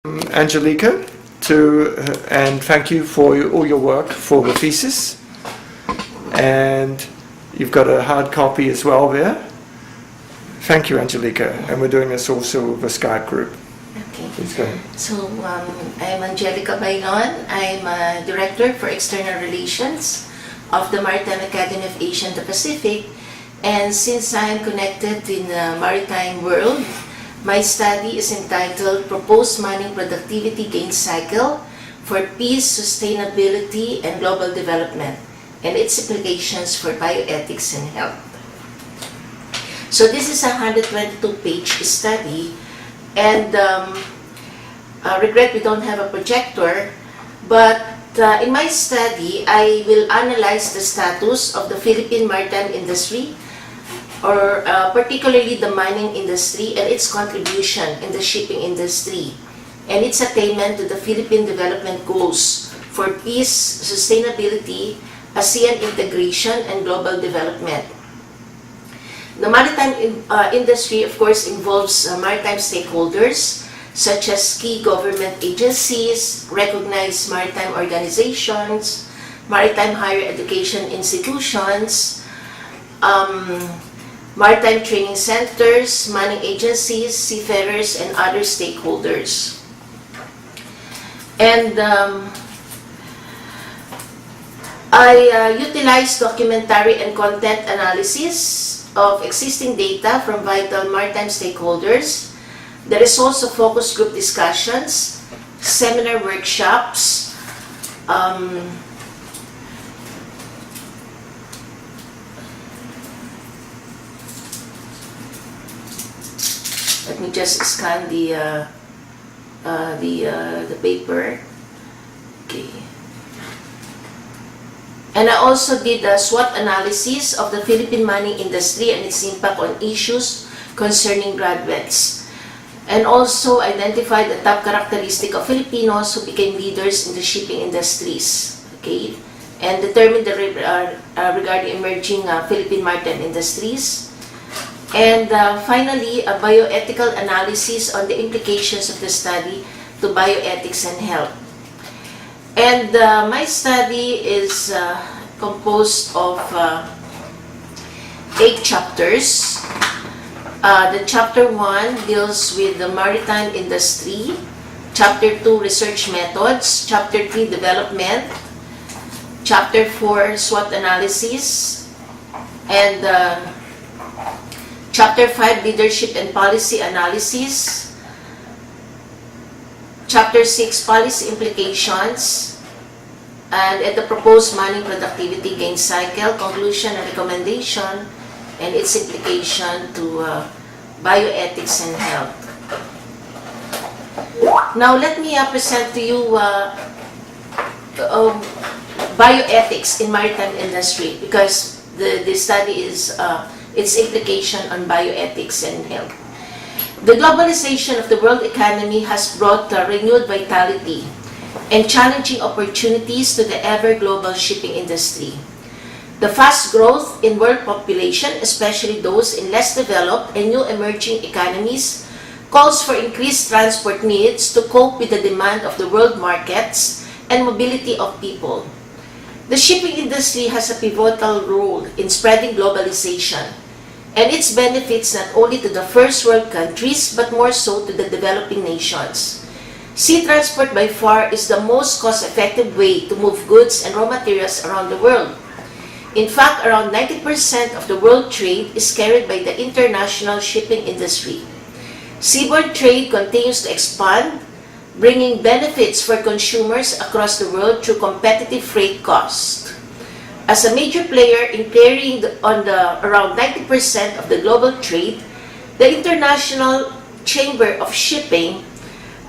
Angelica and thank you for all your work for the thesis, and you've got a hard copy as well there. Thank you, Angelica, and we're doing this also with a Skype group. Okay. Please go ahead. So I'm Angelica Baylon. I'm a Director for External Relations of the Maritime Academy of Asia and the Pacific, and since I'm connected in the maritime world, my study is entitled Proposed Mining Productivity Gain Cycle for Peace, Sustainability, and Global Development, and its implications for bioethics and health. So this is a 122-page study, and I regret we don't have a projector, but in my study, I will analyze the status of the Philippine maritime industry, or particularly the mining industry and its contribution in the shipping industry, and its attainment to the Philippine development goals for peace, sustainability, ASEAN integration, and global development. The maritime industry, of course, involves maritime stakeholders such as key government agencies, recognized maritime organizations, maritime higher education institutions, maritime training centers, mining agencies, seafarers, and other stakeholders. And I utilize documentary and content analysis of existing data from vital maritime stakeholders, the results of focus group discussions, seminar workshops, let me just scan the paper. Okay. And I also did a SWOT analysis of the Philippine mining industry and its impact on issues concerning graduates. And also identified the top characteristic of Filipinos who became leaders in the shipping industries. Okay. And determined the regarding emerging Philippine maritime industries. And finally, a bioethical analysis on the implications of the study to bioethics and health. And my study is composed of 8 chapters. The chapter 1 deals with the maritime industry. Chapter 2, research methods. Chapter 3, development. Chapter 4, SWOT analysis. And Chapter 5, Leadership and Policy Analysis. Chapter 6, Policy Implications. And at the Proposed Mining Productivity Gain Cycle, Conclusion and Recommendation, and its implication to bioethics and health. Now, let me present to you bioethics in maritime industry, because the study is its implication on bioethics and health. The globalization of the world economy has brought renewed vitality and challenging opportunities to the ever-global shipping industry. The fast growth in world population, especially those in less developed and new emerging economies, calls for increased transport needs to cope with the demand of the world markets and mobility of people. The shipping industry has a pivotal role in spreading globalization, and its benefits not only to the first world countries but more so to the developing nations. Sea transport by far is the most cost-effective way to move goods and raw materials around the world. In fact, around 90% of the world trade is carried by the international shipping industry. Seaborne trade continues to expand, bringing benefits for consumers across the world through competitive freight costs. As a major player in carrying around 90% of the global trade, the International Chamber of Shipping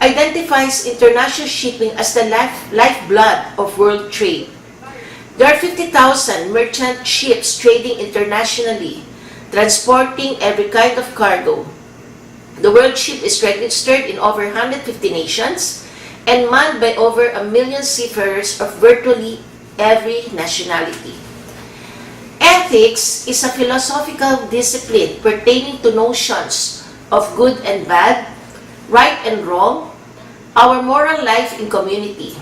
identifies international shipping as the lifeblood of world trade. There are 50,000 merchant ships trading internationally, transporting every kind of cargo. The world ship is registered in over 150 nations and manned by over 1 million seafarers of virtually every nationality. Ethics is a philosophical discipline pertaining to notions of good and bad, right and wrong, our moral life in community.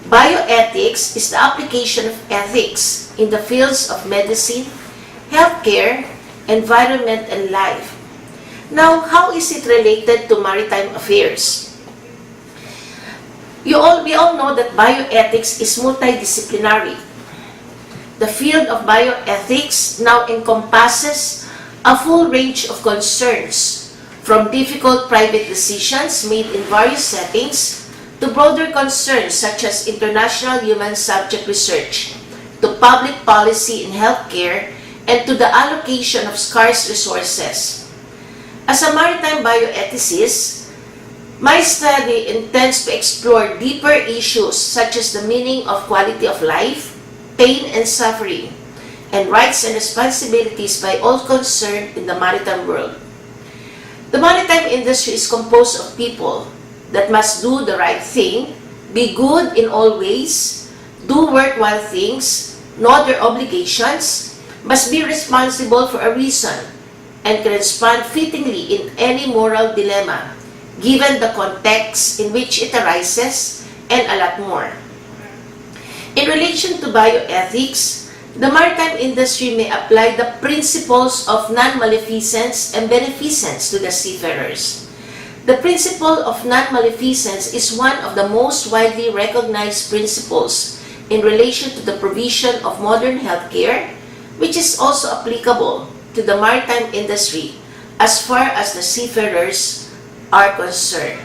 Bioethics is the application of ethics in the fields of medicine, healthcare, environment, and life. Now, how is it related to maritime affairs? We all know that bioethics is multidisciplinary. The field of bioethics now encompasses a full range of concerns, from difficult private decisions made in various settings to broader concerns such as international human subject research, to public policy in healthcare, and to the allocation of scarce resources. As a maritime bioethicist, my study intends to explore deeper issues such as the meaning of quality of life, pain and suffering, and rights and responsibilities by all concerned in the maritime world. The maritime industry is composed of people that must do the right thing, be good in all ways, do worthwhile things, know their obligations, must be responsible for a reason, and can respond fittingly in any moral dilemma, given the context in which it arises, and a lot more. In relation to bioethics, the maritime industry may apply the principles of non-maleficence and beneficence to the seafarers. The principle of non-maleficence is one of the most widely recognized principles in relation to the provision of modern healthcare, which is also applicable to the maritime industry as far as the seafarers are concerned.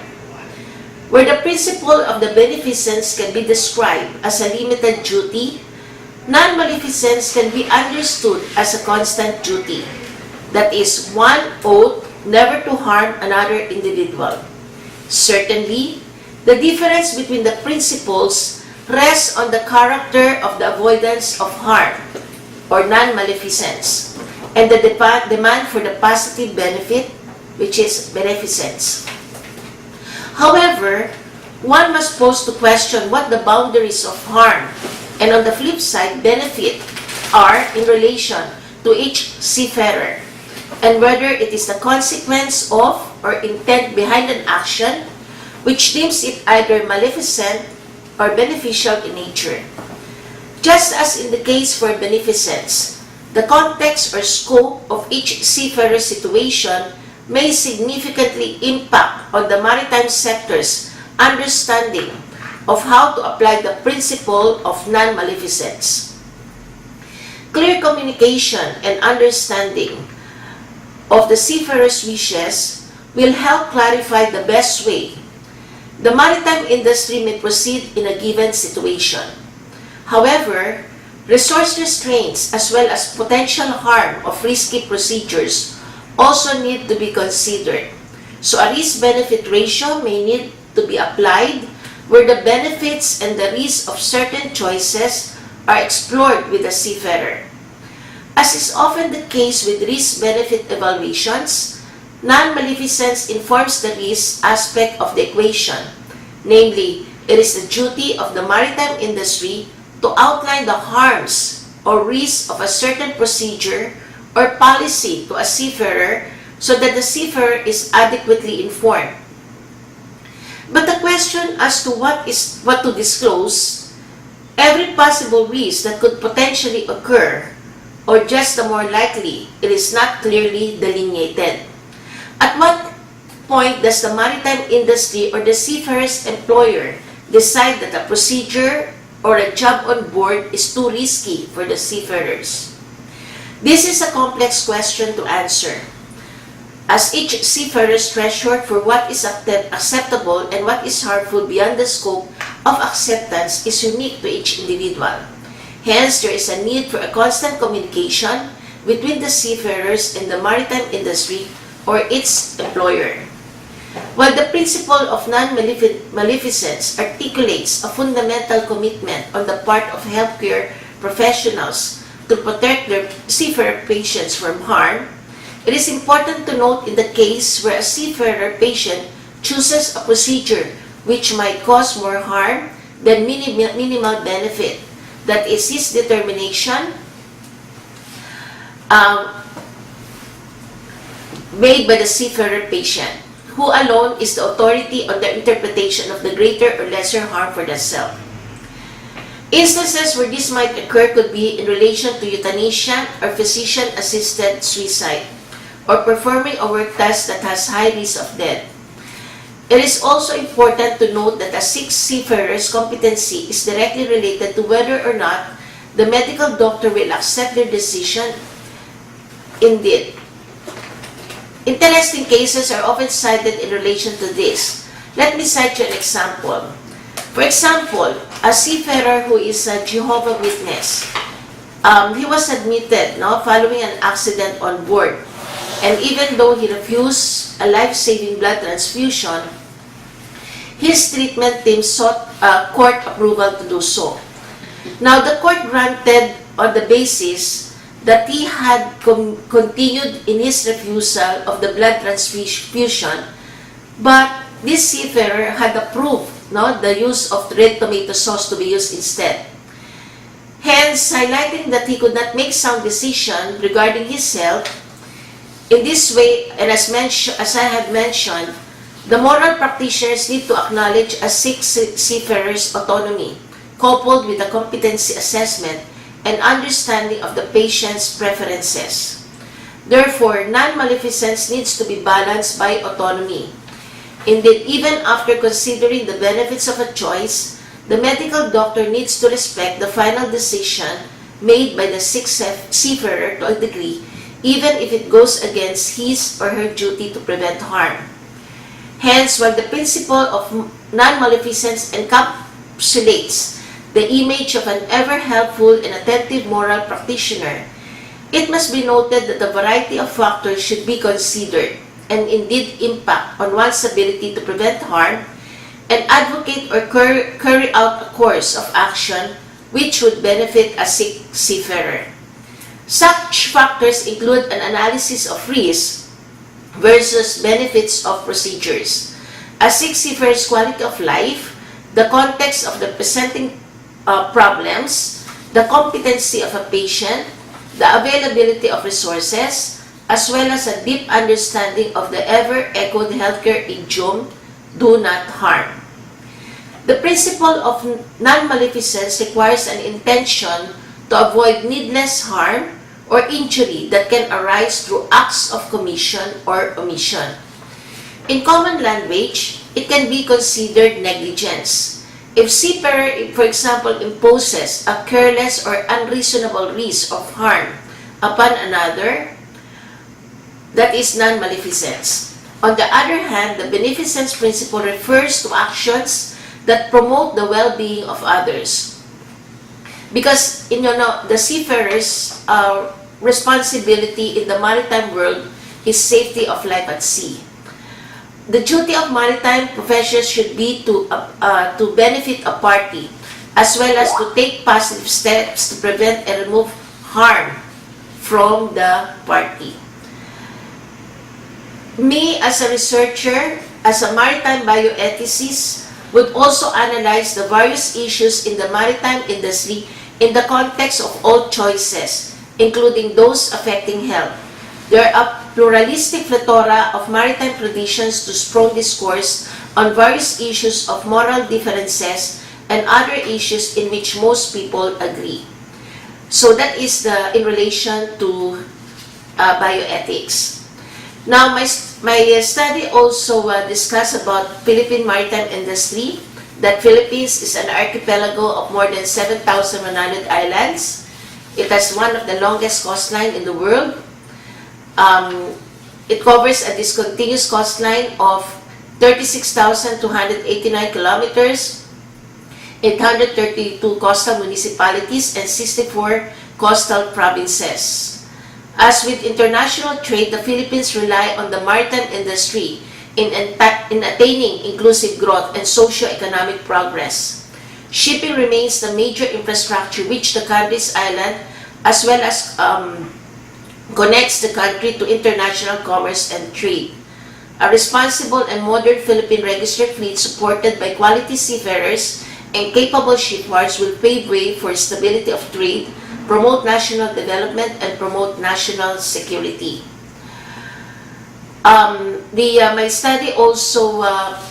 Where the principle of the beneficence can be described as a limited duty, non-maleficence can be understood as a constant duty, that is, one oath never to harm another individual. Certainly, the difference between the principles rests on the character of the avoidance of harm, or non-maleficence, and the demand for the positive benefit, which is beneficence. However, one must pose to question what the boundaries of harm and, on the flip side, benefit are in relation to each seafarer, and whether it is the consequence of or intent behind an action which deems it either maleficent or beneficial in nature. Just as in the case for beneficence, the context or scope of each seafarer's situation may significantly impact on the maritime sector's understanding of how to apply the principle of non-maleficence. Clear communication and understanding of the seafarer's wishes will help clarify the best way the maritime industry may proceed in a given situation. However, resource restraints as well as potential harm of risky procedures also need to be considered. So a risk-benefit ratio may need to be applied where the benefits and the risks of certain choices are explored with the seafarer. As is often the case with risk-benefit evaluations, non-maleficence informs the risk aspect of the equation. Namely, it is the duty of the maritime industry to outline the harms or risks of a certain procedure or policy to a seafarer so that the seafarer is adequately informed. But the question as to what to disclose, every possible risk that could potentially occur, or just the more likely, it is not clearly delineated. At what point does the maritime industry or the seafarer's employer decide that a procedure or a job on board is too risky for the seafarers? This is a complex question to answer, as each seafarer's threshold for what is acceptable and what is harmful beyond the scope of acceptance is unique to each individual. Hence, there is a need for a constant communication between the seafarers and the maritime industry or its employer. While the principle of non-maleficence articulates a fundamental commitment on the part of healthcare professionals to protect their seafarer patients from harm, it is important to note in the case where a seafarer patient chooses a procedure which might cause more harm than minimal benefit, that is his determination made by the seafarer patient, who alone is the authority on the interpretation of the greater or lesser harm for the self. Instances where this might occur could be in relation to euthanasia or physician-assisted suicide, or performing a work task that has high risk of death. It is also important to note that a seafarer's competency is directly related to whether or not the medical doctor will accept their decision. Indeed, interesting cases are often cited in relation to this. Let me cite you an example. For example, a seafarer who is a Jehovah's Witness, he was admitted following an accident on board. And even though he refused a life-saving blood transfusion, his treatment team sought court approval to do so. Now, the court granted on the basis that he had continued in his refusal of the blood transfusion, but this seafarer had approved the use of red tomato sauce to be used instead. Hence, highlighting that he could not make sound decision regarding his health. In this way, and as I had mentioned, the moral practitioners need to acknowledge a sick seafarer's autonomy, coupled with a competency assessment and understanding of the patient's preferences. Therefore, non-maleficence needs to be balanced by autonomy. Indeed, even after considering the benefits of a choice, the medical doctor needs to respect the final decision made by the sick seafarer to a degree, even if it goes against his or her duty to prevent harm. Hence, while the principle of non-maleficence encapsulates the image of an ever-helpful and attentive moral practitioner, it must be noted that a variety of factors should be considered and indeed impact on one's ability to prevent harm and advocate or carry out a course of action which would benefit a sick seafarer. Such factors include an analysis of risk versus benefits of procedures, a sick seafarer's quality of life, the context of the presenting problems, the competency of a patient, the availability of resources, as well as a deep understanding of the ever-echoed healthcare idiom, do not harm. The principle of non-maleficence requires an intention to avoid needless harm or injury that can arise through acts of commission or omission. In common language, it can be considered negligence. If seafarer, for example, imposes a careless or unreasonable risk of harm upon another, that is non-maleficence. On the other hand, the beneficence principle refers to actions that promote the well-being of others. Because, the seafarer's responsibility in the maritime world is safety of life at sea. The duty of maritime professionals should be to benefit a party, as well as to take positive steps to prevent and remove harm from the party. Me, as a researcher, as a maritime bioethicist, would also analyze the various issues in the maritime industry in the context of all choices, including those affecting health. There are a pluralistic plethora of maritime traditions to strong discourse on various issues of moral differences and other issues in which most people agree. So that is in relation to bioethics. Now, my study also discussed about Philippine maritime industry, that Philippines is an archipelago of more than 7,100 islands. It has one of the longest coastline in the world. It covers a discontinuous coastline of 36,289 kilometers, 832 coastal municipalities, and 64 coastal provinces. As with international trade, the Philippines rely on the maritime industry in attaining inclusive growth and socio-economic progress. Shipping remains the major infrastructure which the country's island, as well as connects the country to international commerce and trade. A responsible and modern Philippine registered fleet supported by quality seafarers and capable shipyards will pave way for stability of trade, promote national development, and promote national security. My study also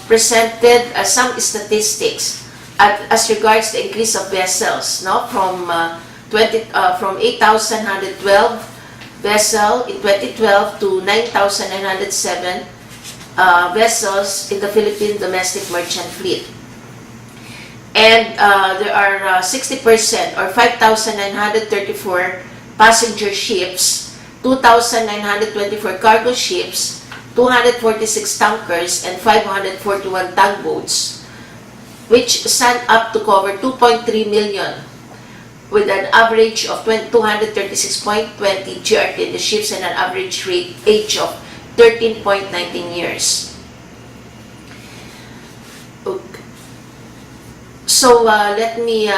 presented some statistics as regards the increase of vessels, no, from 8,112 vessel in 2012 to 9,907 vessels in the Philippine domestic merchant fleet. And there are 60% or 5,934 passenger ships, 2,924 cargo ships, 246 tankers, and 541 tugboats, which stand up to cover 2.3 million with an average of 236.20 GRT in the ships and an average age of 13.19 years. Okay. So let me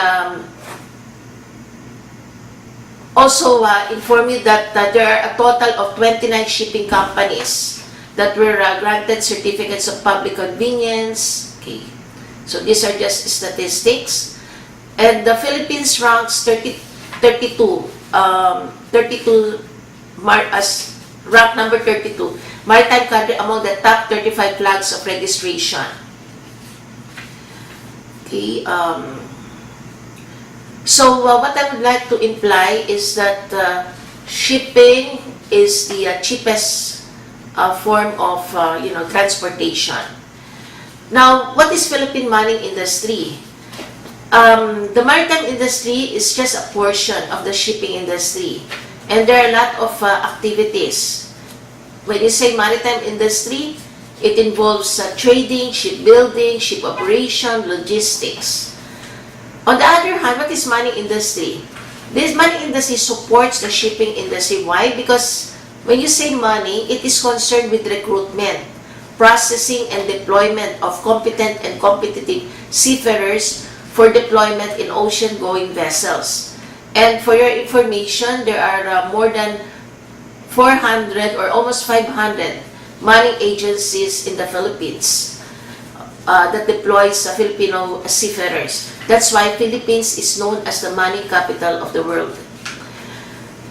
also inform you that there are a total of 29 shipping companies that were granted certificates of public convenience. Okay. So these are just statistics. And the Philippines ranks 32 as rank number 32, maritime country among the top 35 flags of registration. Okay, so what I would like to imply is that shipping is the cheapest form of transportation. Now, what is Philippine mining industry? The maritime industry is just a portion of the shipping industry, and there are a lot of activities. When you say maritime industry, it involves trading, shipbuilding, ship operation, logistics. On the other hand, what is mining industry? This mining industry supports the shipping industry. Why? Because when you say money, it is concerned with recruitment, processing, and deployment of competent and competitive seafarers for deployment in ocean-going vessels. And for your information, there are more than 400 or almost 500 mining agencies in the Philippines that deploys Filipino seafarers. That's why Philippines is known as the mining capital of the world.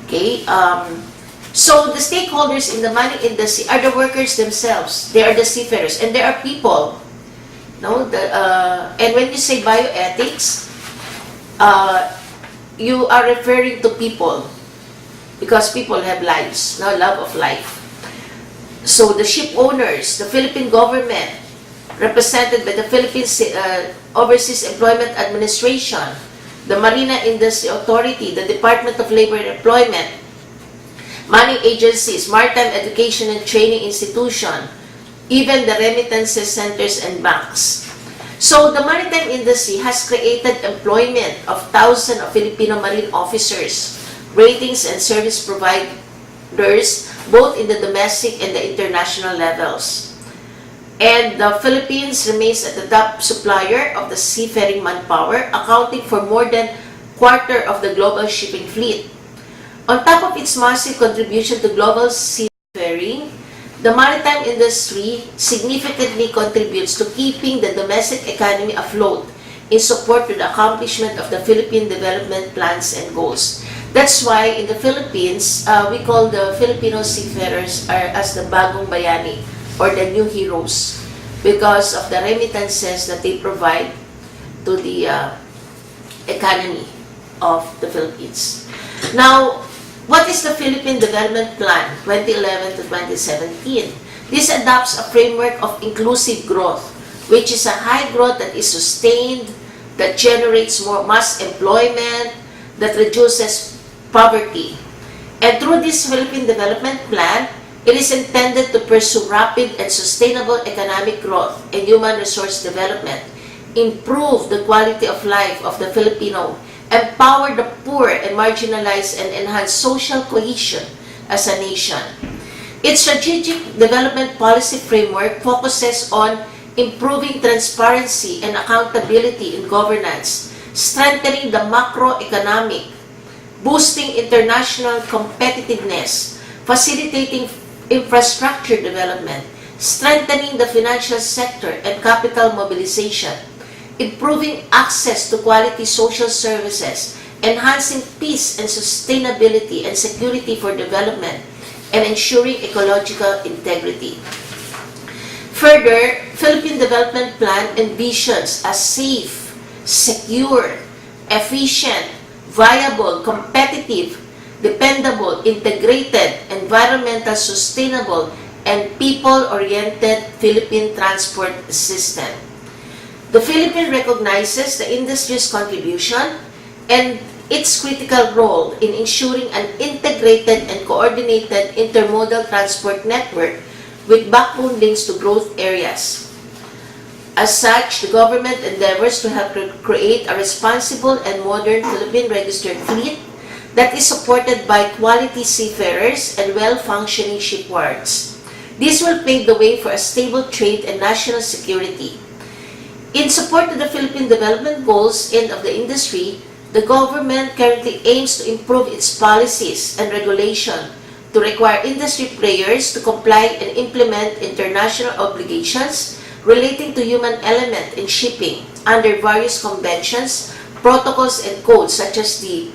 Okay, so the stakeholders in the mining industry are the workers themselves. They are the seafarers, and there are people. No, and when you say bioethics, you are referring to people, because people have lives, no, love of life. So the ship owners, the Philippine government, represented by the Philippine Overseas Employment Administration, the Marina Industry Authority, the Department of Labor and Employment, mining agencies, maritime education and training institution, even the remittances centers and banks. So the maritime industry has created employment of thousands of Filipino marine officers, ratings and service providers, both in the domestic and the international levels. And the Philippines remains at the top supplier of the seafaring manpower, accounting for more than a quarter of the global shipping fleet. On top of its massive contribution to global seafaring, the maritime industry significantly contributes to keeping the domestic economy afloat in support to the accomplishment of the Philippine development plans and goals. That's why in the Philippines, we call the Filipino seafarers as the bagong bayani, or the new heroes, because of the remittances that they provide to the economy of the Philippines. Now, what is the Philippine Development Plan 2011 to 2017? This adopts a framework of inclusive growth, which is a high growth that is sustained, that generates more mass employment, that reduces poverty. And through this Philippine Development Plan, it is intended to pursue rapid and sustainable economic growth and human resource development, improve the quality of life of the Filipino, empower the poor and marginalized, and enhance social cohesion as a nation. Its strategic development policy framework focuses on improving transparency and accountability in governance, strengthening the macroeconomic, boosting international competitiveness, facilitating infrastructure development, strengthening the financial sector and capital mobilization, improving access to quality social services, enhancing peace and sustainability and security for development, and ensuring ecological integrity. Further, Philippine Development Plan envisions a safe, secure, efficient, viable, competitive, dependable, integrated, environmental sustainable, and people-oriented Philippine transport system. The Philippines recognizes the industry's contribution and its critical role in ensuring an integrated and coordinated intermodal transport network with backbone links to growth areas. As such, the government endeavors to help create a responsible and modern Philippine-registered fleet that is supported by quality seafarers and well-functioning shipyards. This will pave the way for a stable trade and national security. In support of the Philippine development goals and of the industry, the government currently aims to improve its policies and regulation to require industry players to comply and implement international obligations relating to human element in shipping under various conventions, protocols, and codes such as the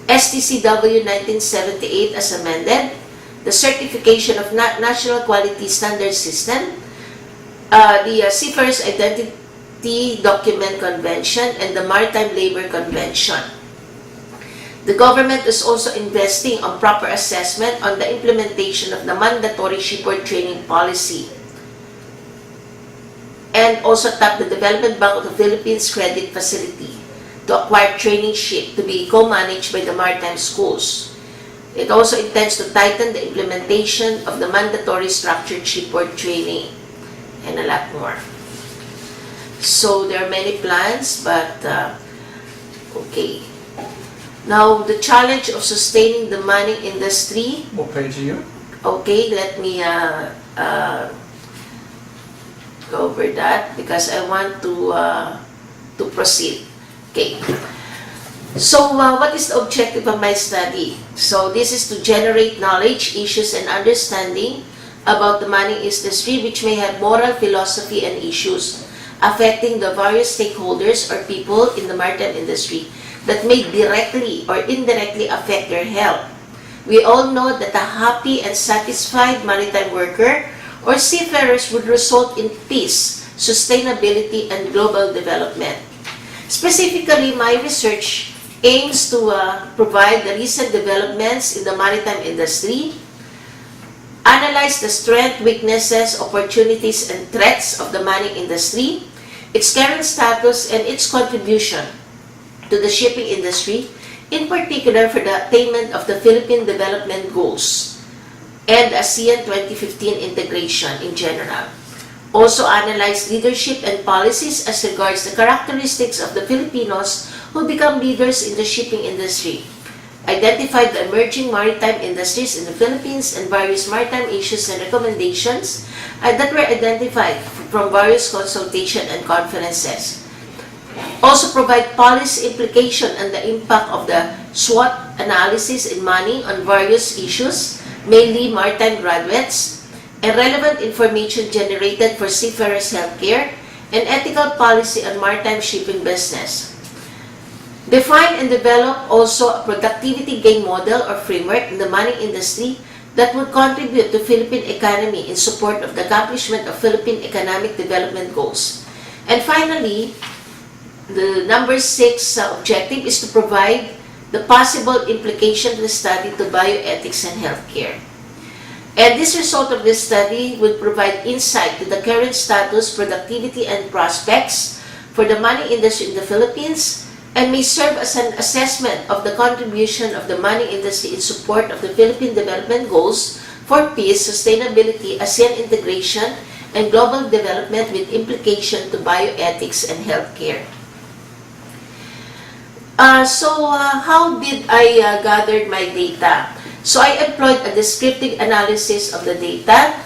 STCW 1978 as amended, the Certification of National Quality Standard System, the Seafarers Identity Document Convention, and the Maritime Labor Convention. The government is also investing on proper assessment on the implementation of the mandatory shipboard training policy, and also tap the Development Bank of the Philippines Credit Facility to acquire training ship to be co-managed by the maritime schools. It also intends to tighten the implementation of the mandatory structured shipboard training and a lot more. So there are many plans, but okay. Now, the challenge of sustaining the mining industry. What page are you? Okay, let me go over that because I want to proceed. Okay. So, what is the objective of my study? So, this is to generate knowledge, issues, and understanding about the mining industry which may have moral, philosophy, and issues affecting the various stakeholders or people in the maritime industry that may directly or indirectly affect their health. We all know that a happy and satisfied maritime worker or seafarers would result in peace, sustainability, and global development. Specifically, my research aims to provide the recent developments in the maritime industry, analyze the strengths, weaknesses, opportunities, and threats of the mining industry, its current status, and its contribution to the shipping industry, in particular for the attainment of the Philippine Development Goals and ASEAN 2015 integration in general. Also analyze leadership and policies as regards the characteristics of the Filipinos who become leaders in the shipping industry. Identify the emerging maritime industries in the Philippines and various maritime issues and recommendations that were identified from various consultation and conferences. Also provide policy implication and the impact of the SWOT analysis in mining on various issues, mainly maritime graduates, and relevant information generated for seafarers' healthcare, and ethical policy on maritime shipping business. Define and develop also a productivity gain model or framework in the mining industry that would contribute to Philippine economy in support of the accomplishment of Philippine economic development goals. And finally, the number 6 objective is to provide the possible implication of the study to bioethics and healthcare. And this result of this study would provide insight to the current status, productivity, and prospects for the mining industry in the Philippines and may serve as an assessment of the contribution of the mining industry in support of the Philippine Development Goals for peace, sustainability, ASEAN integration, and global development with implication to bioethics and healthcare. How did I gather my data? So I employed a descriptive analysis of the data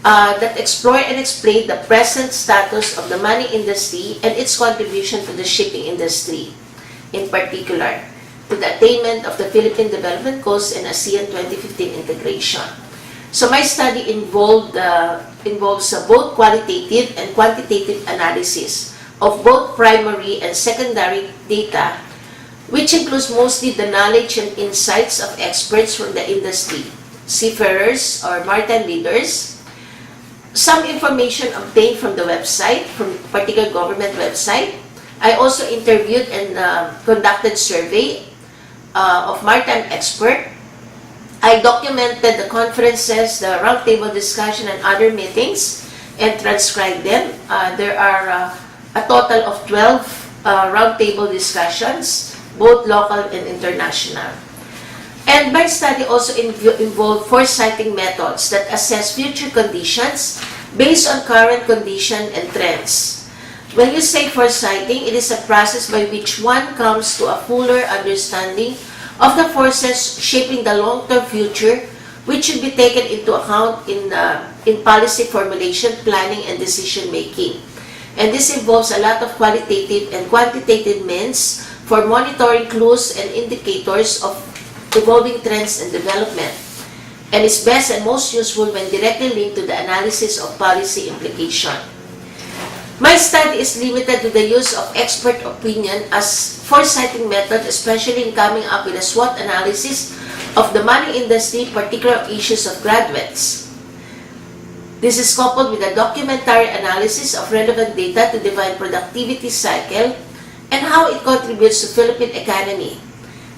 that explore and explain the present status of the mining industry and its contribution to the shipping industry, in particular, to the attainment of the Philippine Development Goals and ASEAN 2015 integration. So my study involves both qualitative and quantitative analysis of both primary and secondary data, which includes mostly the knowledge and insights of experts from the industry, seafarers or maritime leaders. Some information obtained from the website, from particular government website. I also interviewed and conducted survey of maritime expert. I documented the conferences, the roundtable discussion, and other meetings, and transcribed them. There are a total of 12 roundtable discussions, both local and international. And my study also involved foresighting methods that assess future conditions based on current condition and trends. When you say foresighting, it is a process by which one comes to a fuller understanding of the forces shaping the long-term future, which should be taken into account in policy formulation, planning, and decision-making. And this involves a lot of qualitative and quantitative means for monitoring clues and indicators of evolving trends and development, and is best and most useful when directly linked to the analysis of policy implication. My study is limited to the use of expert opinion as foresighting method, especially in coming up with a SWOT analysis of the money industry, particular issues of graduates. This is coupled with a documentary analysis of relevant data to define productivity cycle and how it contributes to Philippine economy,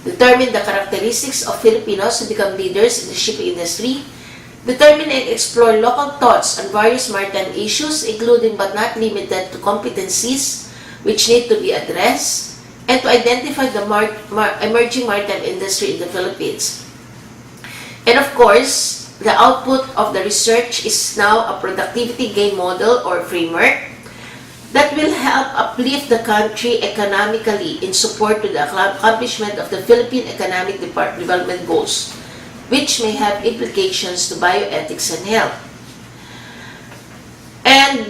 determine the characteristics of Filipinos who become leaders in the shipping industry, determine and explore local thoughts on various maritime issues, including but not limited to competencies which need to be addressed, and to identify the emerging maritime industry in the Philippines. And of course, the output of the research is now a productivity gain model or framework that will help uplift the country economically in support to the accomplishment of the Philippine Economic Development Goals, which may have implications to bioethics and health. And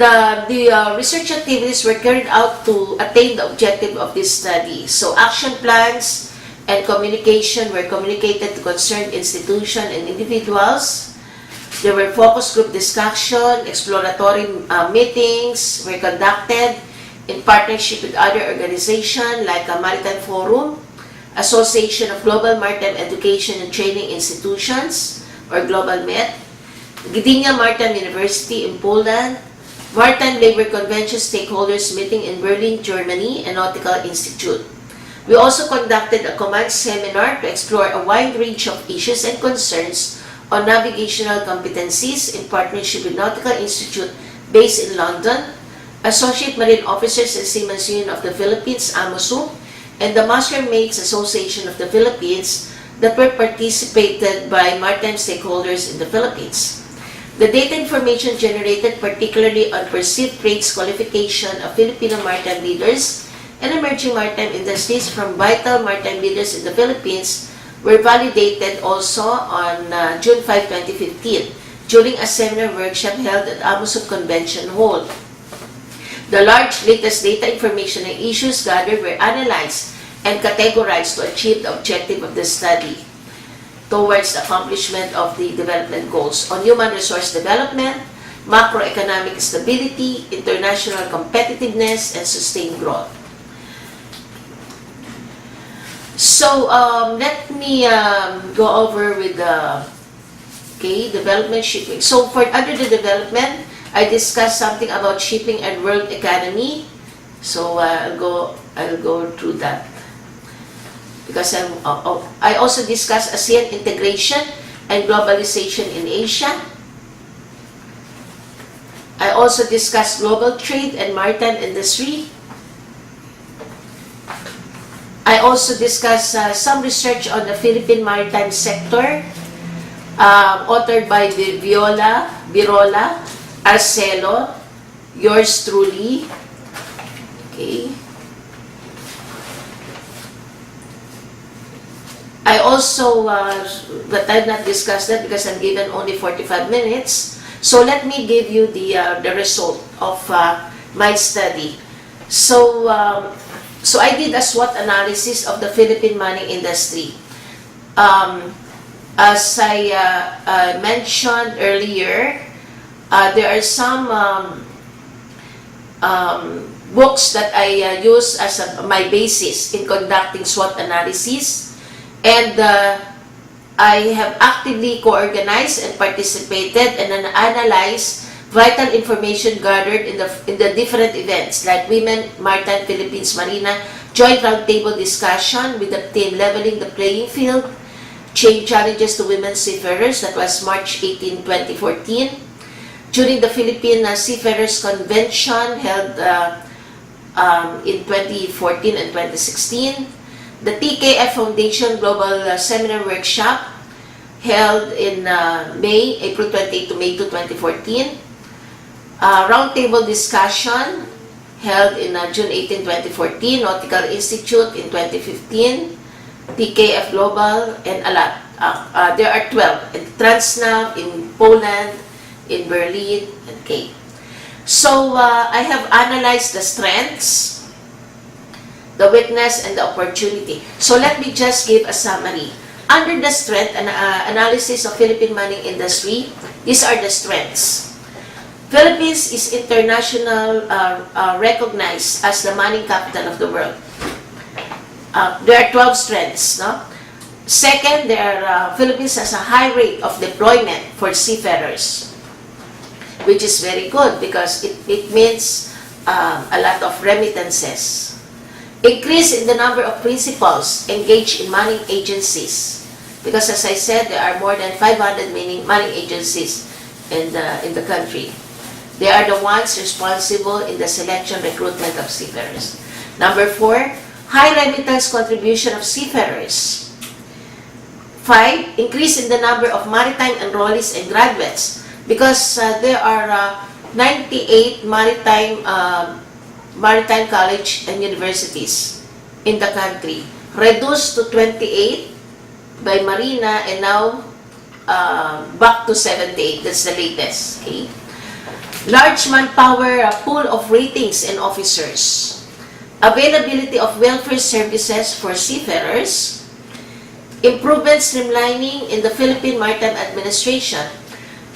the research activities were carried out to attain the objective of this study. So action plans and communication were communicated to concerned institutions and individuals. There were focus group discussion, exploratory meetings were conducted in partnership with other organizations like a Maritime Forum, Association of Global Maritime Education and Training Institutions, or Global MET, Gdynia Maritime University in Poland, Maritime Labor Convention Stakeholders Meeting in Berlin, Germany, and Nautical Institute. We also conducted a command seminar to explore a wide range of issues and concerns on navigational competencies in partnership with Nautical Institute based in London, Associate Marine Officers and Seamen's Union of the Philippines, AMOSU, and the Master Mates Association of the Philippines that were participated by maritime stakeholders in the Philippines. The data information generated particularly on perceived traits qualification of Filipino maritime leaders and emerging maritime industries from vital maritime leaders in the Philippines were validated also on June 5, 2015 during a seminar workshop held at AMOSU Convention Hall. The large latest data information and issues gathered were analyzed and categorized to achieve the objective of the study towards the accomplishment of the development goals on human resource development, macroeconomic stability, international competitiveness, and sustained growth. So let me go over with the development shipping. So for under the development, I discussed something about shipping and world economy. So I'll go through that because I also discussed ASEAN integration and globalization in Asia. I also discussed global trade and maritime industry. I also discussed some research on the Philippine maritime sector, authored by Birola, Arcelo, yours truly. Okay. I also, but I've not discussed that because I'm given only 45 minutes. So let me give you the result of my study. So I did a SWOT analysis of the Philippine mining industry. As I mentioned earlier, there are some books that I use as my basis in conducting SWOT analysis. And I have actively co-organized and participated and analyzed vital information gathered in the different events like Women Maritime Philippines Marina Joint Roundtable Discussion with the theme Leveling the Playing Field, Challenges to Women Seafarers, that was March 18, 2014. During the Philippine Seafarers Convention held in 2014 and 2016. The TKF Foundation Global Seminar Workshop held in April 28 to May 2, 2014. Roundtable discussion held in June 18, 2014. Nautical Institute in 2015. TKF Global, and a lot. There are 12. In Transnav, in Poland, in Berlin, and Cape. So, I have analyzed the strengths, the weakness, and the opportunity. So, let me just give a summary. Under the strength and analysis of Philippine mining industry, these are the strengths. Philippines is international recognized as the mining capital of the world. There are 12 strengths, no? Second, Philippines has a high rate of deployment for seafarers, which is very good because it means a lot of remittances. Increase in the number of principals engaged in mining agencies, because as I said, there are more than 500 mining agencies in the country. They are the ones responsible in the selection recruitment of seafarers. Number 4, high remittance contribution of seafarers. 5, increase in the number of maritime enrollees and graduates, because there are 98 maritime college and universities in the country, reduced to 28 by Marina, and now back to 78. That's the latest. Okay. Large manpower pool of ratings and officers. Availability of welfare services for seafarers. Improvement streamlining in the Philippine Maritime Administration.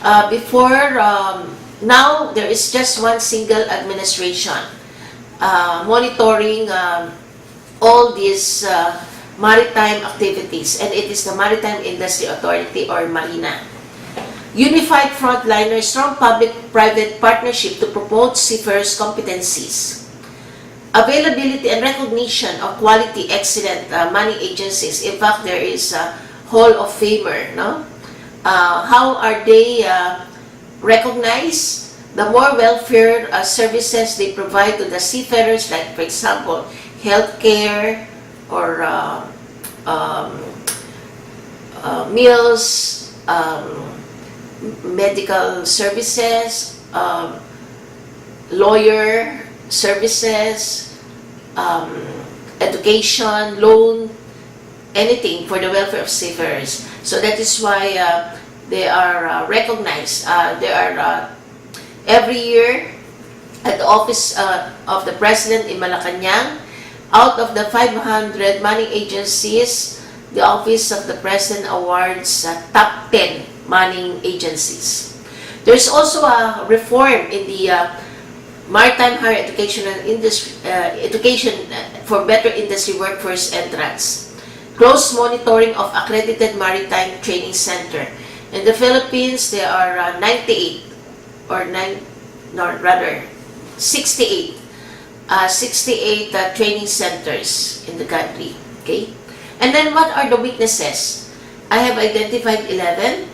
Now there is just one single administration monitoring all these maritime activities, and it is the Maritime Industry Authority, or Marina. Unified frontliner, strong public-private partnership to promote seafarers' competencies. Availability and recognition of quality, excellent mining agencies. In fact, there is a Hall of Famer, no? How are they recognized? The more welfare services they provide to the seafarers, like for example, healthcare or meals, medical services, lawyer services, education, loan, anything for the welfare of seafarers. So that is why they are recognized. There are every year at the office of the President in Malacanang, out of the 500 mining agencies, the Office of the President awards top 10 mining agencies. There's also a reform in the maritime higher education for better industry workforce entrance. Close monitoring of accredited maritime training center. In the Philippines, there are 68 training centers in the country. Okay? And then what are the weaknesses? I have identified 11.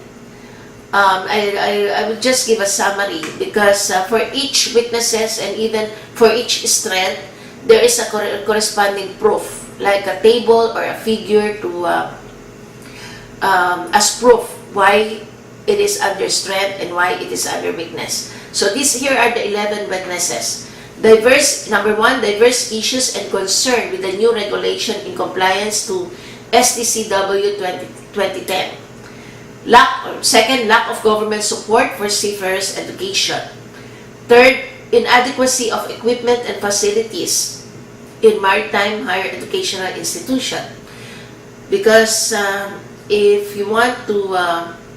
I will just give a summary because for each weaknesses and even for each strength, there is a corresponding proof, like a table or a figure to as proof why it is under strength and why it is under weakness. So here are the 11 weaknesses. Number 1, diverse issues and concern with the new regulation in compliance to STCW 2010. Second, lack of government support for seafarers' education. Third, inadequacy of equipment and facilities in maritime higher educational institution. Because if you want to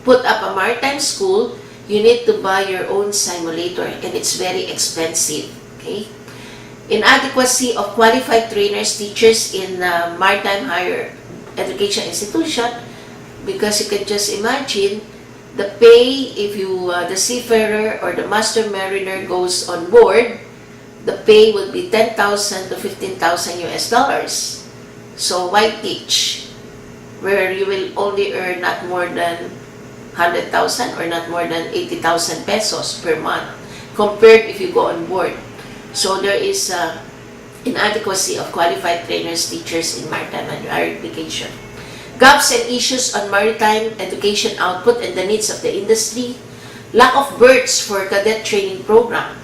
put up a maritime school, you need to buy your own simulator, and it's very expensive. Okay? Inadequacy of qualified trainers, teachers in maritime higher education institution. because you can just imagine the pay if you the seafarer or the master mariner goes on board, the pay would be 10,000 to 15,000 US dollars. So why teach where you will only earn not more than 100,000 or not more than 80,000 pesos per month compared if you go on board. So there is inadequacy of qualified trainers, teachers in maritime and higher education. Gaps and issues on maritime education output and the needs of the industry. Lack of berths for cadet training program.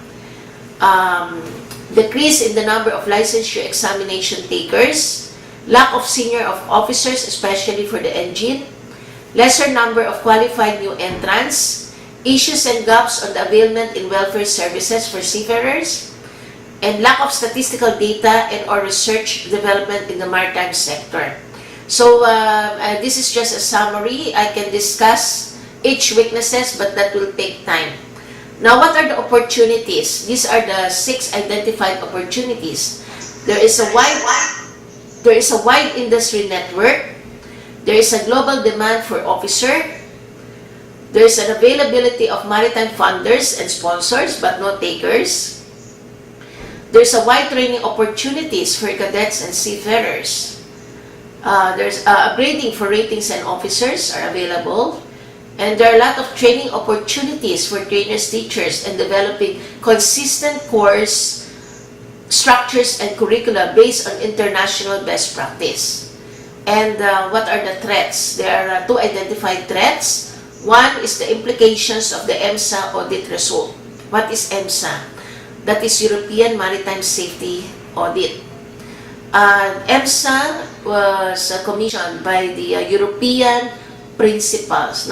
Decrease in the number of licensure examination takers. Lack of senior officers, especially for the engine. Lesser number of qualified new entrants. Issues and gaps on the availment in welfare services for seafarers. And lack of statistical data and or research development in the maritime sector. So this is just a summary. I can discuss each weaknesses, but that will take time. Now, what are the opportunities? These are the 6 identified opportunities. There is a wide industry network. There is a global demand for officer. There is an availability of maritime funders and sponsors, but no takers. There's a wide training opportunities for cadets and seafarers. There's upgrading for ratings and officers are available. And there are a lot of training opportunities for trainers, teachers, and developing consistent course structures and curricula based on international best practice. And what are the threats? There are 2 identified threats. One is the implications of the EMSA audit result. What is EMSA? That is European Maritime Safety Audit. EMSA was commissioned by the European principals,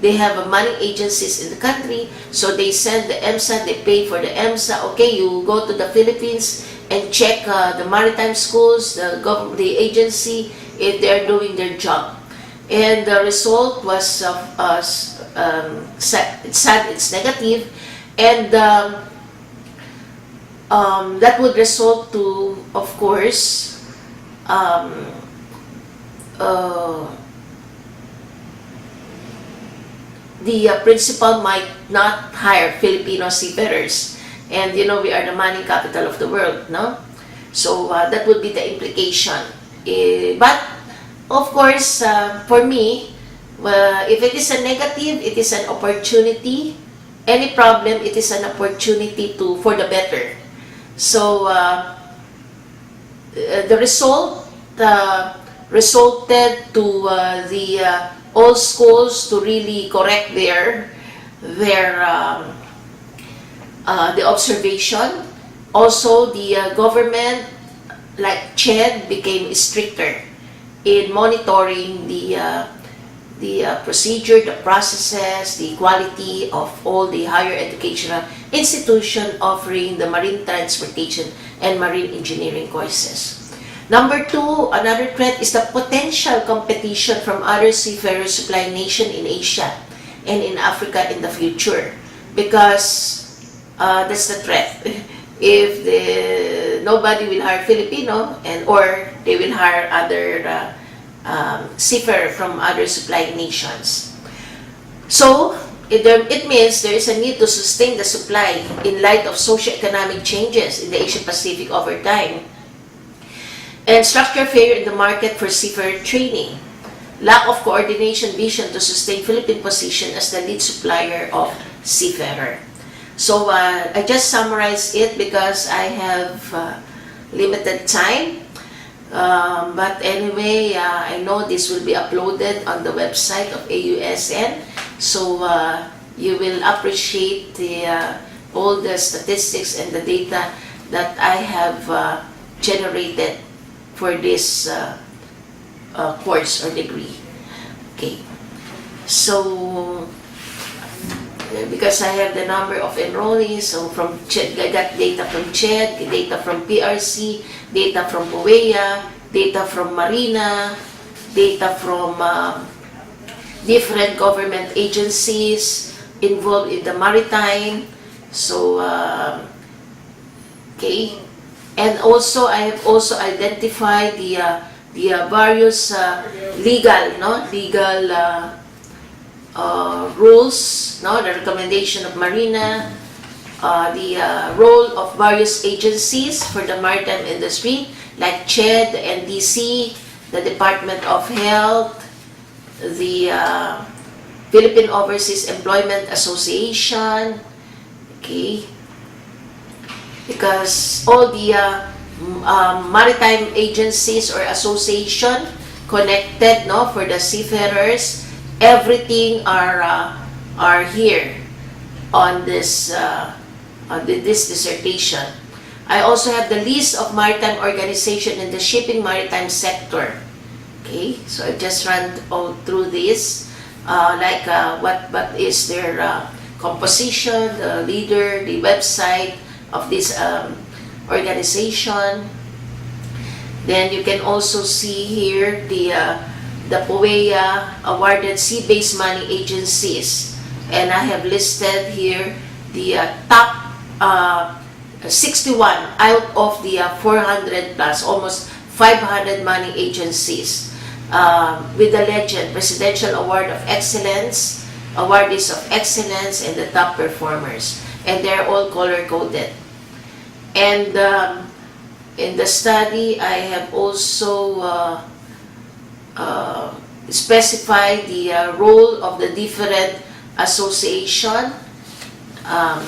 they have money agencies in the country, so they send the EMSA, they pay for the EMSA. Okay, you go to the Philippines and check the maritime schools, the agency, if they're doing their job. And the result was sad, it's negative, and that would result to, of course, the principal might not hire Filipino seafarers. And we are the mining capital of the world, no? So that would be the implication. But, of course, for me, if it is a negative, it is an opportunity. Any problem, it is an opportunity for the better. So, the result resulted to all schools to really correct the observation. Also, the government, like CHED, became stricter in monitoring the procedure, the processes, the quality of all the higher educational institution offering the marine transportation and marine engineering courses. Number 2, another threat is the potential competition from other seafarer supply nation in Asia and in Africa in the future, because that's the threat. If nobody will hire Filipino or they will hire other seafarer from other supply nations. So it means there is a need to sustain the supply in light of socio-economic changes in the Asia-Pacific over time. And structural failure in the market for seafarer training. Lack of coordination vision to sustain Philippine position as the lead supplier of seafarer. So I just summarized it because I have limited time. But anyway, I know this will be uploaded on the website of AUSN. So you will appreciate all the statistics and the data that I have generated for this course or degree. Okay, so because I have the number of enrollees, so from CHED, I got data from CHED, data from PRC, data from POEA, data from Marina, data from different government agencies involved in the maritime. So, okay. And also, I have also identified the the various legal rules, the recommendation of Marina, the role of various agencies for the maritime industry, like CHED, the NDC, the Department of Health, the Philippine Overseas Employment Association, okay, because all the maritime agencies or association connected, for the seafarers, everything are here on this dissertation. I also have the list of maritime organization in the shipping maritime sector. Okay, so I just ran all through this, what is their composition, the leader, the website of this organization. Then you can also see here the POEA awarded sea-based money agencies, and I have listed here the top 61 out of the 400 plus, almost 500 money agencies, with the legend Presidential Award of Excellence, awardees of excellence, and the top performers, and they're all color-coded. And in the study, I have also specified the role of the different association,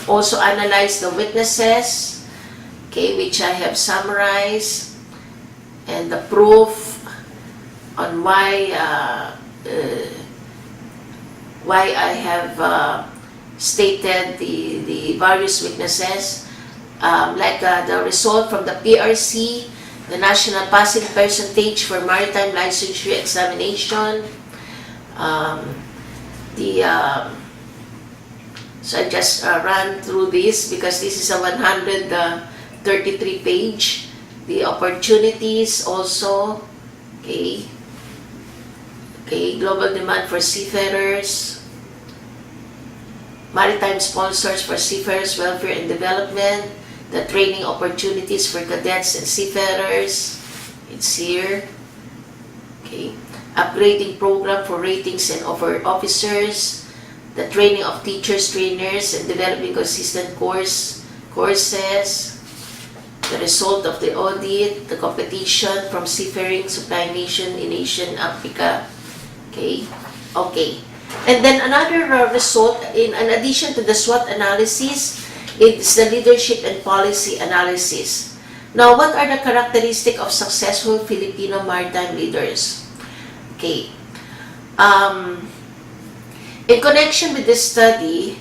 also analyze the witnesses, okay, which I have summarized, and the proof on why I have stated the various witnesses, like the result from the PRC, the National Passing Percentage for Maritime Licensure Examination, so I just ran through this because this is a 133 page. The opportunities also, okay, global demand for seafarers, maritime sponsors for seafarers welfare and development, the training opportunities for cadets and seafarers, it's here, okay, upgrading program for ratings and officers, the training of teachers, trainers, and developing consistent courses, the result of the audit, the competition from seafaring supply nation in Asian Africa, okay. And then another result, in addition to the SWOT analysis, it's the leadership and policy analysis. Now, what are the characteristics of successful Filipino maritime leaders? Okay. In connection with this study,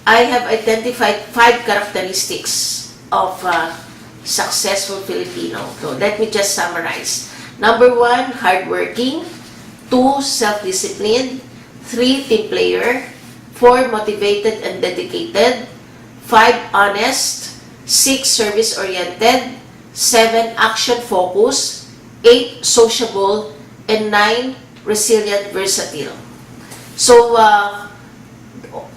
I have identified 5 characteristics of successful Filipino. So let me just summarize. Number 1, hardworking. 2, self-disciplined. 3, team player. 4, motivated and dedicated. 5, honest. 6, service-oriented. 7, action-focused. 8, sociable. And 9, resilient, versatile. So,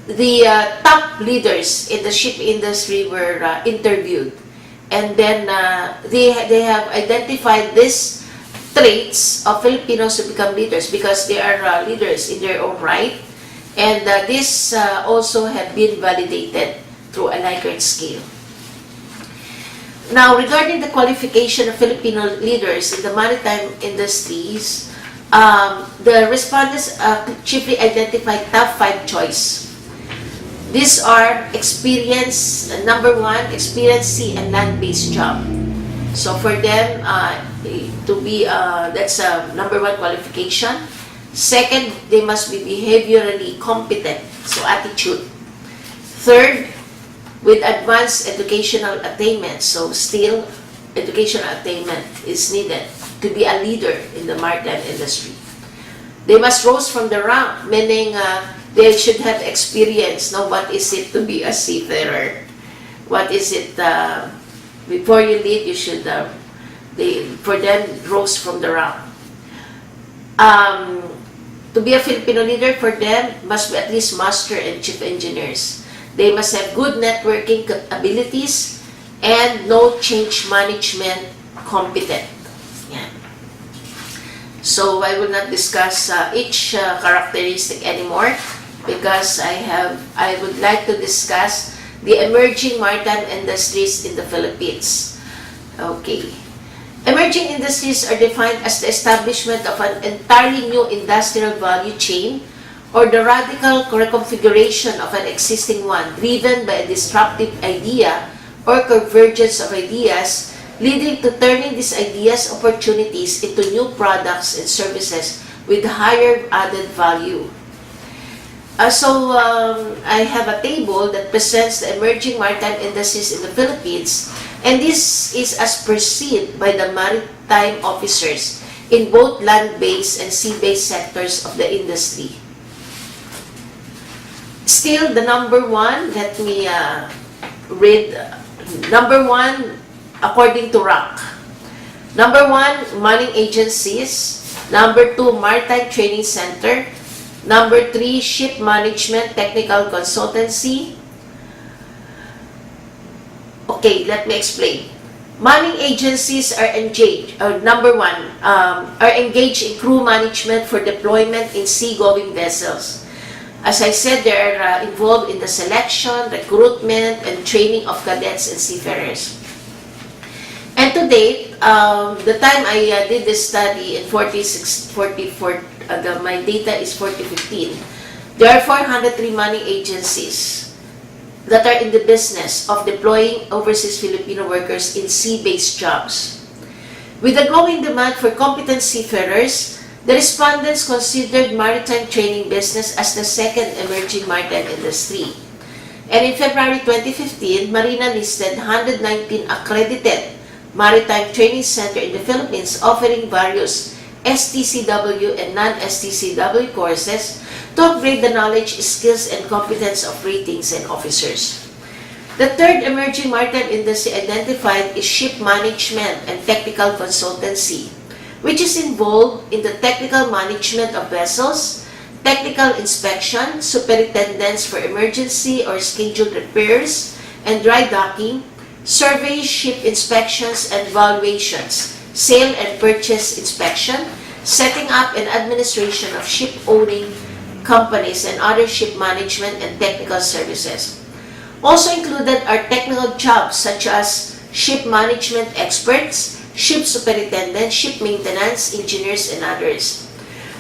the top leaders in the ship industry were interviewed, and then they have identified these traits of Filipinos to become leaders because they are leaders in their own right, and this also have been validated through a Likert scale. Now, regarding the qualification of Filipino leaders in the maritime industries, the respondents chiefly identified top 5 choice. These are experience, number 1, experience sea and land-based job. So for them to be, that's number 1 qualification. Second, they must be behaviorally competent, so attitude. Third, with advanced educational attainment, so still educational attainment is needed to be a leader in the maritime industry. They must rise from the rank, meaning they should have experience. Now, what is it to be a seafarer? What is it? Before you lead, you should. For them, rise from the rank. To be a Filipino leader, for them must be at least master and chief engineers. They must have good networking abilities and no change management competent. Yeah. So I will not discuss each characteristic anymore because I would like to discuss the emerging maritime industries in the Philippines. Okay. Emerging industries are defined as the establishment of an entirely new industrial value chain or the radical reconfiguration of an existing one driven by a disruptive idea or convergence of ideas, leading to turning these ideas opportunities into new products and services with higher added value. I have a table that presents the emerging maritime industries in the Philippines, and this is as perceived by the maritime officers in both land-based and sea-based sectors of the industry. Still, the number one, let me read. Number one, according to RAC. Number one, manning agencies. Number two, maritime training center. Number three, ship management technical consultancy. Okay, let me explain. Manning agencies are engaged, number one, are engaged in crew management for deployment in seagoing vessels. As I said, they are involved in the selection, recruitment, and training of cadets and seafarers. And to date, the time I did this study in 44, my data is 2015, there are 403 manning agencies that are in the business of deploying overseas Filipino workers in sea-based jobs. With the growing demand for competent seafarers, the respondents considered maritime training business as the second emerging maritime industry. And in February 2015, Marina listed 119 accredited maritime training centers in the Philippines offering various STCW and non-STCW courses to upgrade the knowledge, skills, and competence of ratings and officers. The third emerging maritime industry identified is ship management and technical consultancy, which is involved in the technical management of vessels, technical inspection, superintendence for emergency or scheduled repairs and dry docking, survey, ship inspections and valuations, sale and purchase inspection, setting up and administration of ship-owning companies and other ship management and technical services. Also included are technical jobs such as ship management experts, ship superintendent, ship maintenance, engineers, and others.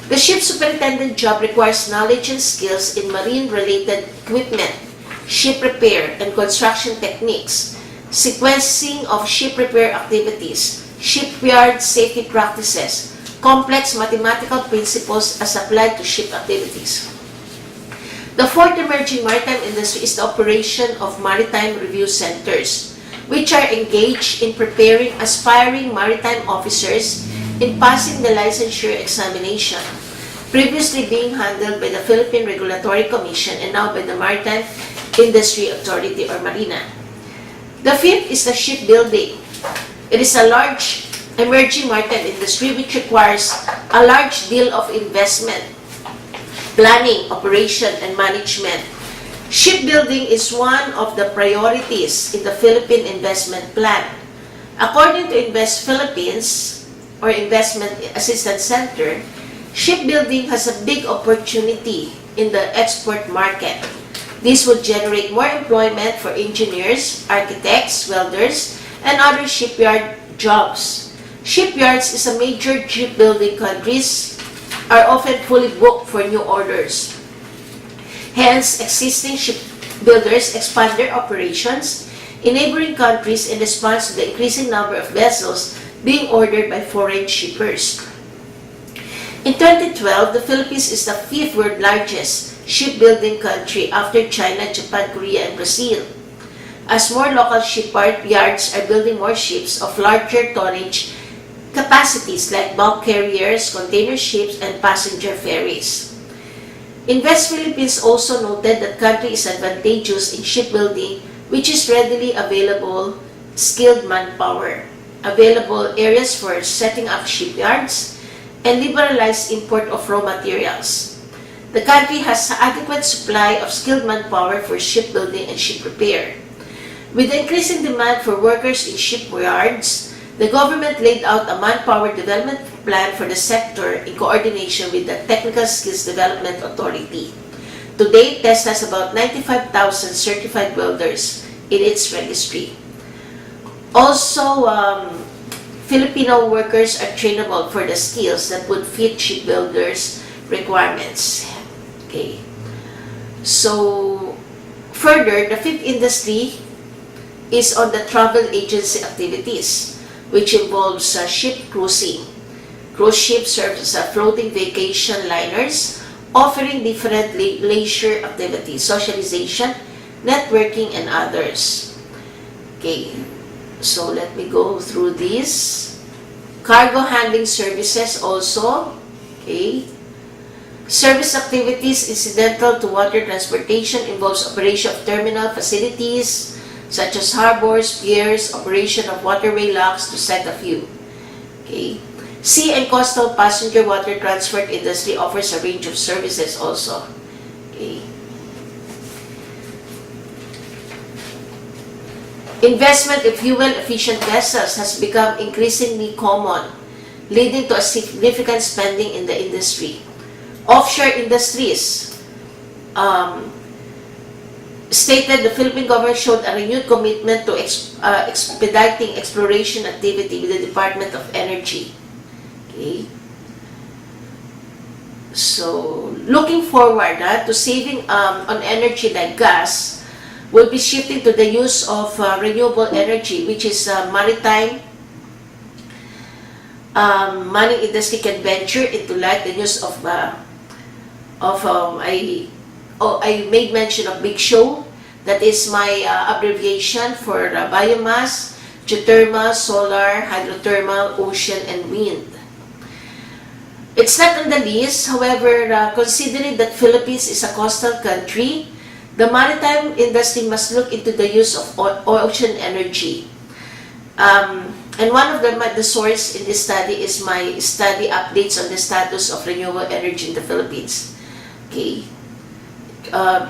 The ship superintendent job requires knowledge and skills in marine-related equipment, ship repair and construction techniques, sequencing of ship repair activities, shipyard safety practices, complex mathematical principles as applied to ship activities. The fourth emerging maritime industry is the operation of maritime review centers, which are engaged in preparing aspiring maritime officers in passing the licensure examination, previously being handled by the Philippine Regulatory Commission and now by the Maritime Industry Authority or Marina. The fifth is the shipbuilding. It is a large emerging maritime industry which requires a large deal of investment, planning, operation, and management. Shipbuilding is one of the priorities in the Philippine Investment Plan. According to Invest Philippines, or Investment Assistance Center, shipbuilding has a big opportunity in the export market. This would generate more employment for engineers, architects, welders, and other shipyard jobs. Shipyards is a major shipbuilding countries are often fully booked for new orders. Hence, existing shipbuilders expand their operations in neighboring countries in response to the increasing number of vessels being ordered by foreign shippers. In 2012, the Philippines is the fifth world largest shipbuilding country after China, Japan, Korea, and Brazil, as more local shipyards are building more ships of larger tonnage capacities like bulk carriers, container ships, and passenger ferries. Invest Philippines also noted that country is advantageous in shipbuilding, which is readily available skilled manpower, available areas for setting up shipyards, and liberalized import of raw materials. The country has adequate supply of skilled manpower for shipbuilding and ship repair. With the increasing demand for workers in shipyards, The government laid out a manpower development plan for the sector in coordination with the Technical Skills Development Authority. To date, TEST has about 95,000 certified welders in its registry. Also, Filipino workers are trainable for the skills that would fit shipbuilders' requirements. Okay. So, further, the fifth industry is on the travel agency activities, which involves ship cruising. Cruise ships serve as floating vacation liners, offering different leisure activities, socialization, networking, and others. Okay, so let me go through this. Cargo handling services also. Okay. Service activities incidental to water transportation involves operation of terminal facilities such as harbors, piers, operation of waterway locks, to cite a few. Okay. Sea and coastal passenger water transport industry offers a range of services also. Okay. Investment in fuel-efficient vessels has become increasingly common, leading to a significant spending in the industry. Offshore industries stated the Philippine government showed a renewed commitment to expediting exploration activity with the Department of Energy. Okay. So, looking forward to saving on energy like gas, we'll be shifting to the use of renewable energy, which is maritime. Mining industry can venture into like the use of I made mention of Big Show. That is my abbreviation for biomass, geothermal, solar, hydrothermal, ocean, and wind. It's not on the list, however, considering that Philippines is a coastal country, the maritime industry must look into the use of ocean energy. And one of the source in this study is my study updates on the status of renewable energy in the Philippines. Okay.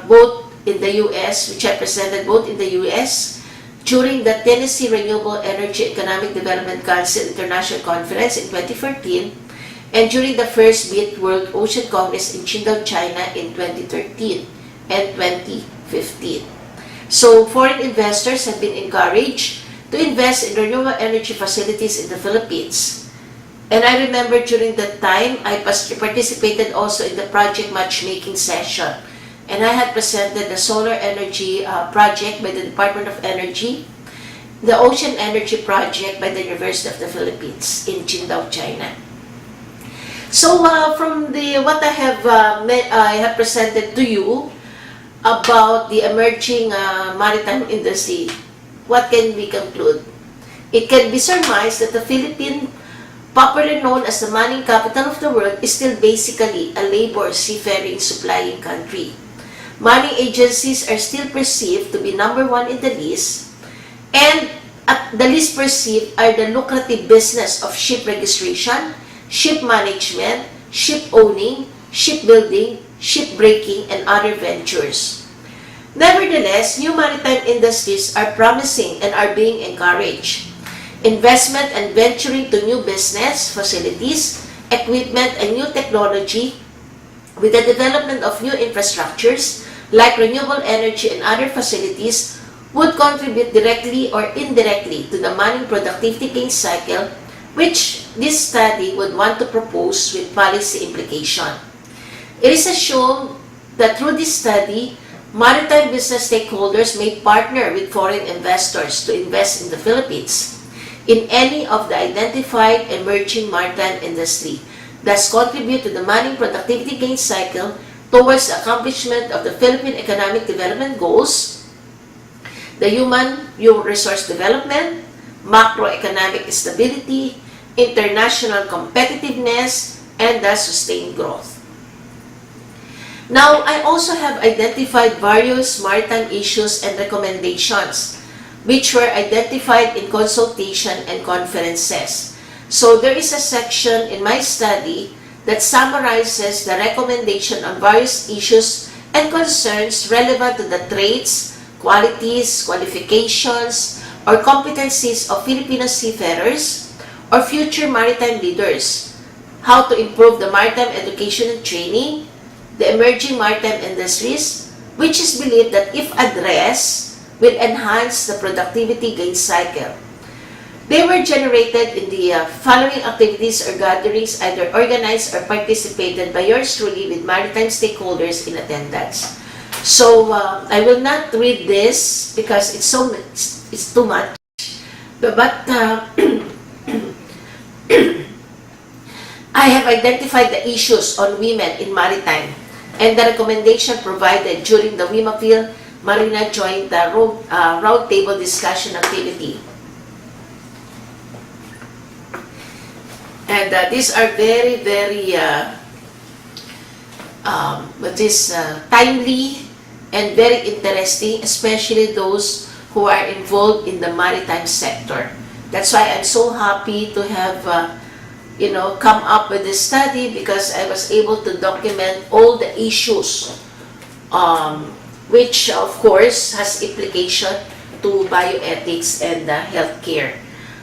Both in the U.S., which I presented both in the U.S., during the Tennessee Renewable Energy Economic Development Council International Conference in 2014, and during the first BIT World Ocean Congress in Qingdao, China in 2013 and 2015. So, foreign investors have been encouraged to invest in renewable energy facilities in the Philippines. And I remember during that time, I participated also in the project matchmaking session. And I had presented the solar energy project by the Department of Energy, the ocean energy project by the University of the Philippines in Qingdao, China. So from what I have presented to you about the emerging maritime industry, what can we conclude? It can be surmised that the Philippines, popularly known as the mining capital of the world, is still basically a labor seafaring supplying country. Mining agencies are still perceived to be number one in the list, and at the least perceived are the lucrative business of ship registration, ship management, ship owning, shipbuilding, shipbreaking, and other ventures. Nevertheless, new maritime industries are promising and are being encouraged. Investment and venturing to new business facilities, equipment, and new technology with the development of new infrastructures like renewable energy and other facilities would contribute directly or indirectly to the mining productivity gain cycle, which this study would want to propose with policy implication. It is assumed that through this study, maritime business stakeholders may partner with foreign investors to invest in the Philippines in any of the identified emerging maritime industry, thus contribute to the mining productivity gain cycle towards the accomplishment of the Philippine economic development goals, the human resource development, macroeconomic stability, international competitiveness, and thus sustained growth. Now, I also have identified various maritime issues and recommendations which were identified in consultation and conferences. So there is a section in my study that summarizes the recommendation on various issues and concerns relevant to the traits, qualities, qualifications, or competencies of Filipino seafarers or future maritime leaders, how to improve the maritime education and training, the emerging maritime industries, which is believed that if addressed, will enhance the productivity gain cycle. They were generated in the following activities or gatherings, either organized or participated by yours truly with maritime stakeholders in attendance. So, I will not read this because it's too much. But I have identified the issues on women in maritime and the recommendation provided during the WIMAPIL Marina Joint Roundtable Discussion Activity. And these are very, very timely and very interesting, especially those who are involved in the maritime sector. That's why I'm so happy to have, come up with this study, because I was able to document all the issues, which of course has implication to bioethics and healthcare.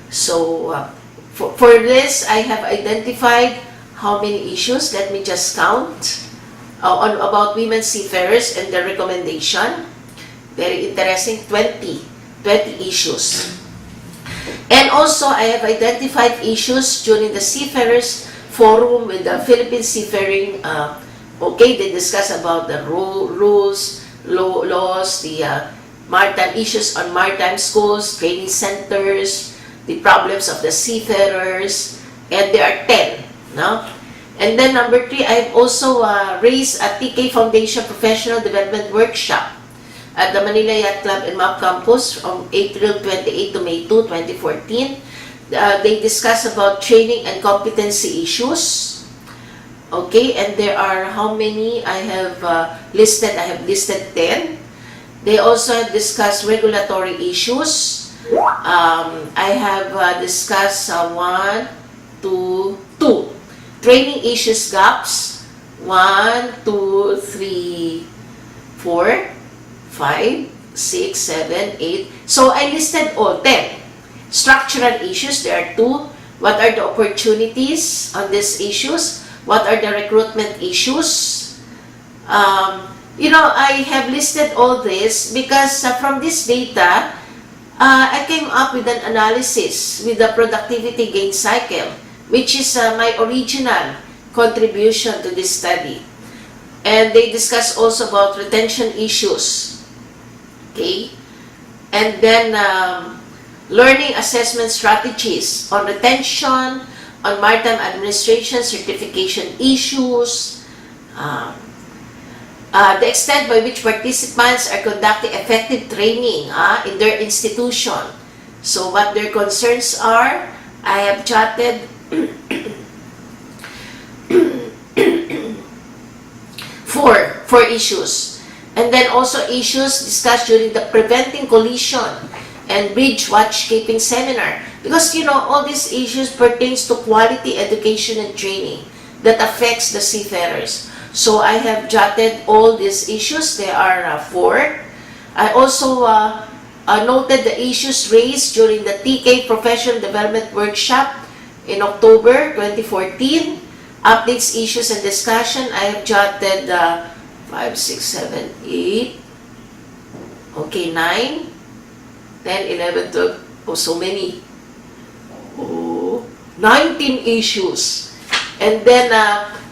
So, for this, I have identified how many issues. Let me just count about women seafarers and the recommendation. Very interesting, 20 issues. And also, I have identified issues during the Seafarers Forum with the Philippine Seafaring. They discuss about the rules, laws, the maritime issues on maritime schools, training centers, the problems of the seafarers, and there are 10. No? And then number 3, I've also raised a TK Foundation Professional Development Workshop at the Manila Yacht Club and MAP Campus from April 28 to May 2, 2014. They discuss about training and competency issues. Okay, and there are how many I have listed? I have listed 10. They also have discussed regulatory issues. I have discussed 1, 2, 2. Training issues gaps. 1, 2, 3, 4, 5, 6, 7, 8. So I listed all 10. Structural issues, there are 2. What are the opportunities on these issues? What are the recruitment issues? I have listed all this because from this data, I came up with an analysis with the productivity gain cycle, which is my original contribution to this study. And they discuss also about retention issues. Okay? And then learning assessment strategies on retention, on maritime administration, certification issues, the extent by which participants are conducting effective training in their institution. So what their concerns are, I have jotted four issues. And then also issues discussed during the Preventing Collision and Bridge Watchkeeping Seminar. Because, all these issues pertains to quality education and training that affects the seafarers. So I have jotted all these issues. There are 4. I also noted the issues raised during the TK Professional Development Workshop in October 2014. Updates, issues, and discussion. I have jotted 5, 6, 7, 8. Okay, 9, 10, 11, 12. Oh, so many. 19 issues. And then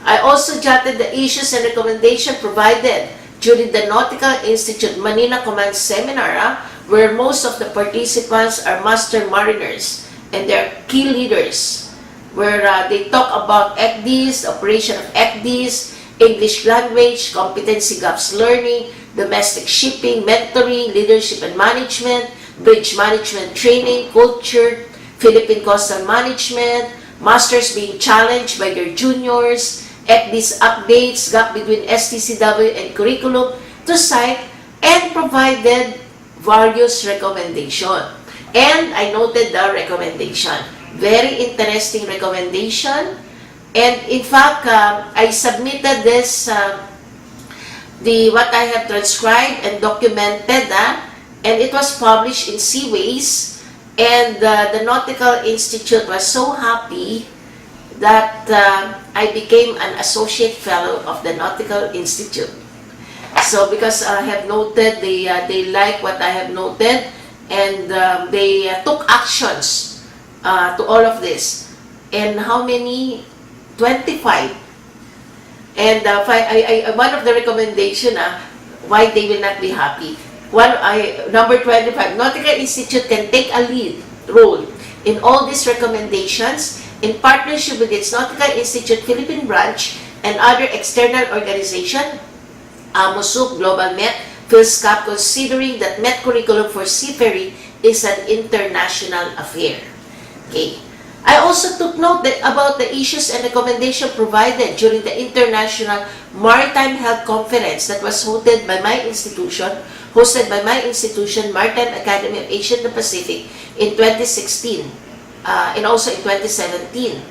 I also jotted the issues and recommendation provided during the Nautical Institute Manila Command Seminar, where most of the participants are master mariners and they're key leaders, where they talk about ECDs, operation of ECDs, English language, competency gaps learning, domestic shipping, mentoring, leadership and management, bridge management training, culture, Philippine coastal management, masters being challenged by their juniors, ECDs updates, gap between STCW and curriculum to cite, and provided various recommendations. And I noted the recommendation. Very interesting recommendation. And in fact, I submitted this, what I have transcribed and documented, and it was published in Seaways And the Nautical Institute was so happy that I became an associate fellow of the Nautical Institute. So because I have noted, they like what I have noted, and they took actions to all of this. And how many? 25. And one of the recommendation, why they will not be happy. Number 25, Nautical Institute can take a lead role in all these recommendations in partnership with its Nautical Institute Philippine branch and other external organizations, AMOSUC, Global Met, PhilSCAP, considering that Met curriculum for seafaring is an international affair. Okay. I also took note about the issues and recommendations provided during the International Maritime Health Conference that was hosted by my institution, Maritime Academy of Asia and the Pacific, in 2016 and also in 2017.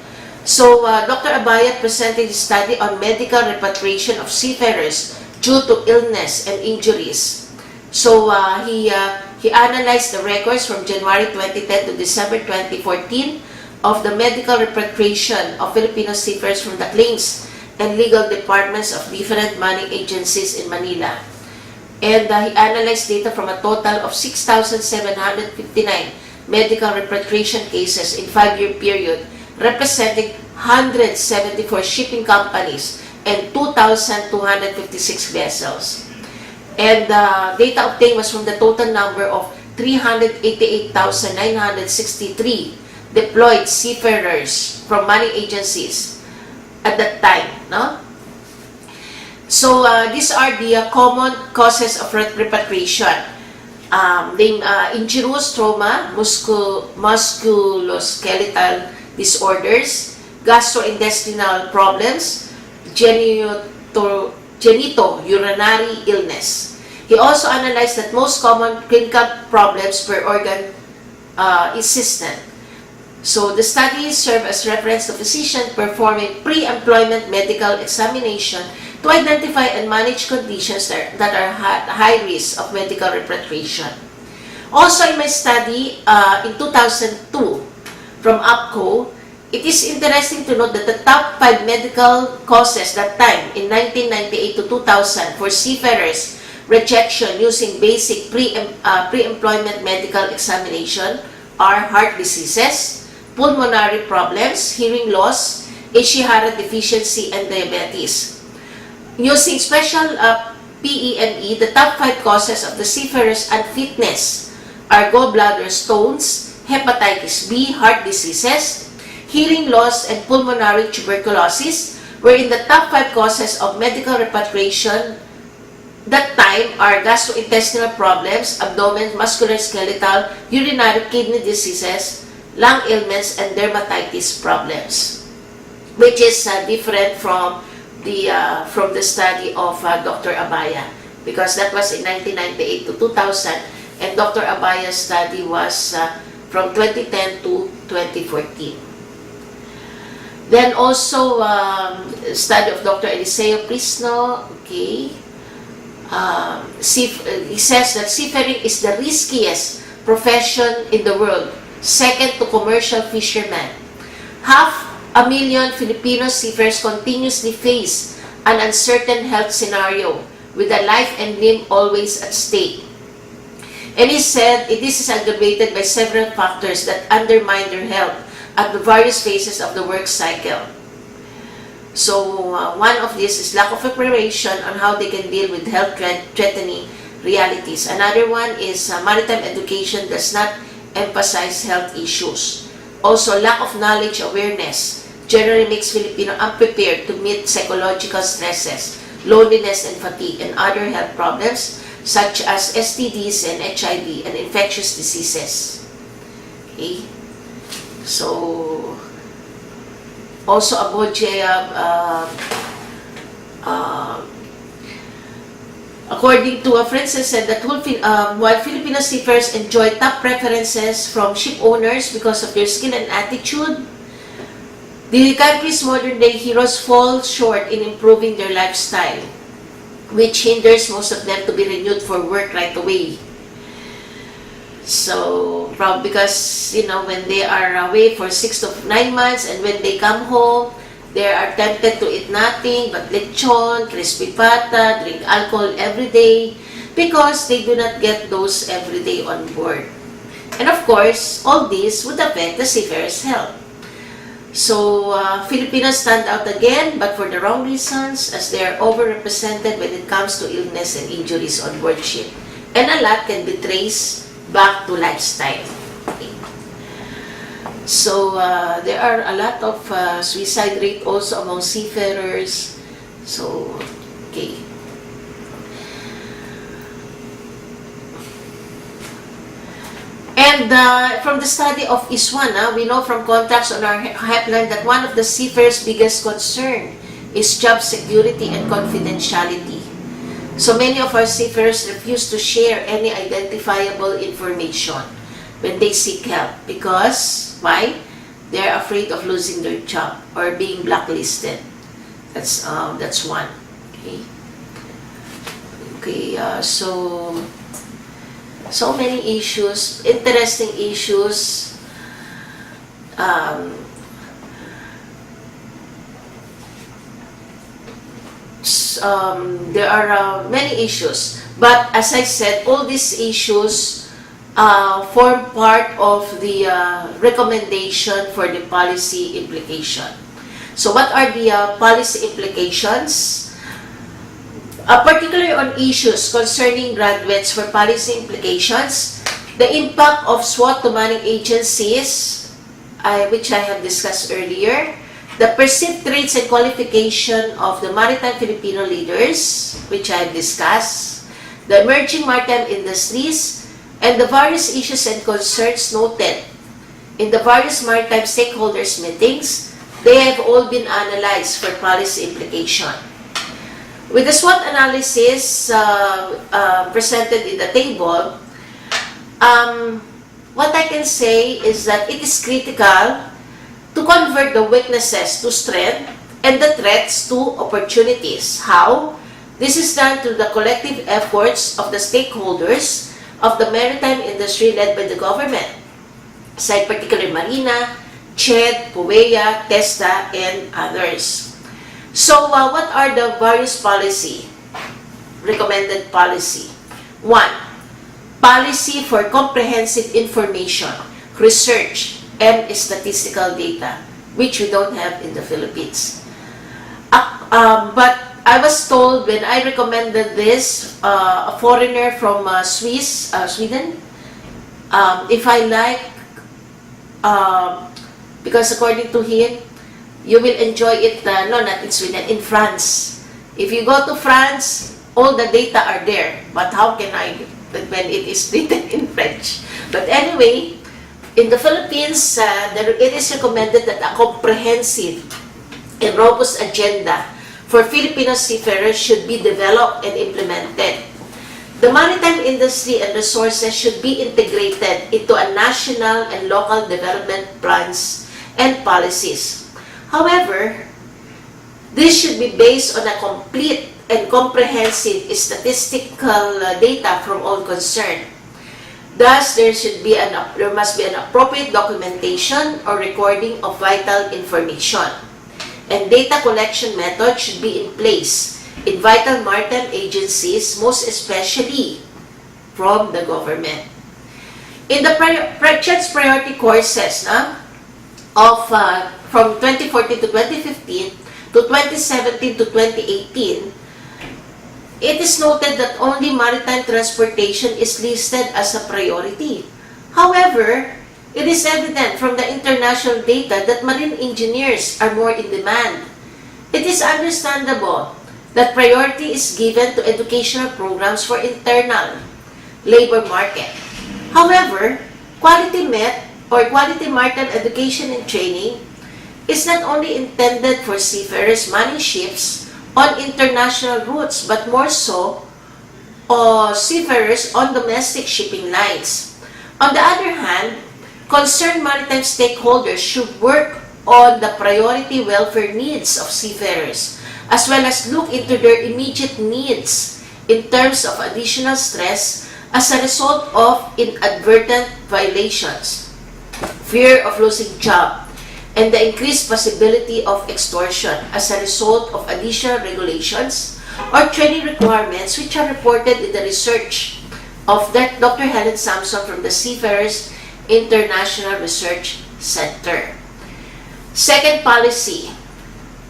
So, Dr. Abaya presented a study on medical repatriation of seafarers due to illness and injuries. So, he analyzed the records from January 2010 to December 2014 of the medical repatriation of Filipino seafarers from the claims and legal departments of different money agencies in Manila. And he analyzed data from a total of 6,759 medical repatriation cases in 5-year period, representing 174 shipping companies and 2,256 vessels. And data obtained was from the total number of 388,963 deployed seafarers from money agencies at that time, no? So, these are the common causes of repatriation. Injuries, trauma, musculoskeletal disorders, gastrointestinal problems, genitourinary illness. He also analyzed that most common clinical problems per organ is cystic. So, the studies serve as reference to physicians performing pre-employment medical examination to identify and manage conditions that are high risk of medical repatriation. Also, in my study in 2002 from APCO, it is interesting to note that the top 5 medical causes that time in 1998 to 2000 for seafarers rejection using basic pre-employment medical examination are heart diseases, pulmonary problems, hearing loss, Ishihara deficiency, and diabetes. Using special PEME, the top 5 causes of the seafarers' unfitness are gallbladder stones, hepatitis B, heart diseases, hearing loss, and pulmonary tuberculosis, wherein the top 5 causes of medical repatriation that time are gastrointestinal problems, abdomen, musculoskeletal, urinary kidney diseases, lung ailments, and dermatitis problems, which is different from the study of Dr. Abaya, because that was in 1998 to 2000, and Dr. Abaya's study was from 2010 to 2014. Then also study of Dr. Eliseo Prisno. Okay, he says that seafaring is the riskiest profession in the world, second to commercial fishermen. 500,000 Filipino seafarers continuously face an uncertain health scenario with a life and limb always at stake. And he said this is aggravated by several factors that undermine their health at the various phases of the work cycle. So one of these is lack of preparation on how they can deal with health-threatening realities. Another one is maritime education does not emphasize health issues. Also, lack of knowledge awareness generally makes Filipino unprepared to meet psychological stresses, loneliness and fatigue, and other health problems such as STDs and HIV and infectious diseases. Okay. So, also according to Francis said that while Filipino seafarers enjoy top preferences from ship owners because of their skill and attitude, the country's modern-day heroes fall short in improving their lifestyle, which hinders most of them to be renewed for work right away. So, proud because, you know, when they are away for 6 to 9 months and when they come home, they are tempted to eat nothing but lechon, crispy pata, drink alcohol every day because they do not get those every day on board. And of course, all this would affect the seafarers' health. So, Filipinos stand out again, but for the wrong reasons, as they are overrepresented when it comes to illness and injuries on board ship. And a lot can be traced back to lifestyle. Okay. So, there are a lot of suicide rate also among seafarers. So, okay. And from the study of ISWAN, we know from contacts on our helpline that one of the seafarers' biggest concern is job security and confidentiality. So many of our seafarers refuse to share any identifiable information when they seek help because, why? They're afraid of losing their job or being blacklisted. That's one. Okay. Okay. So many issues, interesting issues. There are many issues, but as I said, all these issues form part of the recommendation for the policy implication. So what are the policy implications? Particularly on issues concerning graduates for policy implications, the impact of SWOT to manning agencies, which I have discussed earlier, the perceived traits and qualification of the maritime Filipino leaders, which I have discussed, the emerging maritime industries, and the various issues and concerns noted in the various maritime stakeholders meetings. They have all been analyzed for policy implication. With the SWOT analysis presented in the table, what I can say is that it is critical to convert the weaknesses to strength and the threats to opportunities. How? This is done through the collective efforts of the stakeholders of the maritime industry led by the government, aside particularly Marina, CHED, PUEA, TESDA, and others. So, what are the various recommended policy? 1. Policy for comprehensive information, research, and statistical data, which we don't have in the Philippines. But I was told when I recommended this, a foreigner from Sweden, if I like, because according to him, you will enjoy it, no, not in Sweden, in France. If you go to France, all the data are there. But how can I, when it is written in French? But anyway, in the Philippines, it is recommended that a comprehensive and robust agenda for Filipino seafarers should be developed and implemented. The maritime industry and resources should be integrated into a national and local development plans and policies. However, this should be based on a complete and comprehensive statistical data from all concerned. Thus, there must be an appropriate documentation or recording of vital information. And data collection methods should be in place in vital maritime agencies, most especially from the government. In the CHED's priority courses from 2014 to 2015 to 2017 to 2018, it is noted that only maritime transportation is listed as a priority. However, it is evident from the international data that marine engineers are more in demand. It is understandable that priority is given to educational programs for internal labor market. However, quality maritime education and training is not only intended for seafarers manning ships on international routes, but more so seafarers on domestic shipping lines. On the other hand, concerned maritime stakeholders should work on the priority welfare needs of seafarers, as well as look into their immediate needs in terms of additional stress as a result of inadvertent violations, fear of losing job, and the increased possibility of extortion as a result of additional regulations or training requirements, which are reported in the research of Dr. Helen Sampson from the Seafarers International Research Center. Second policy,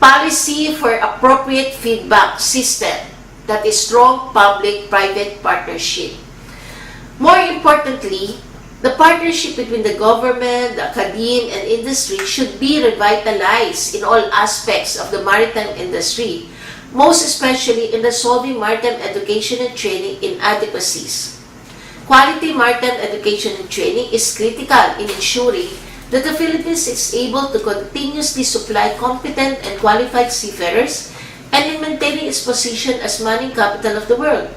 policy for appropriate feedback system, that is strong public-private partnership. More importantly, the partnership between the government, the academe, and industry should be revitalized in all aspects of the maritime industry, most especially in resolving maritime education and training inadequacies. Quality maritime education and training is critical in ensuring that the Philippines is able to continuously supply competent and qualified seafarers and in maintaining its position as manning capital of the world.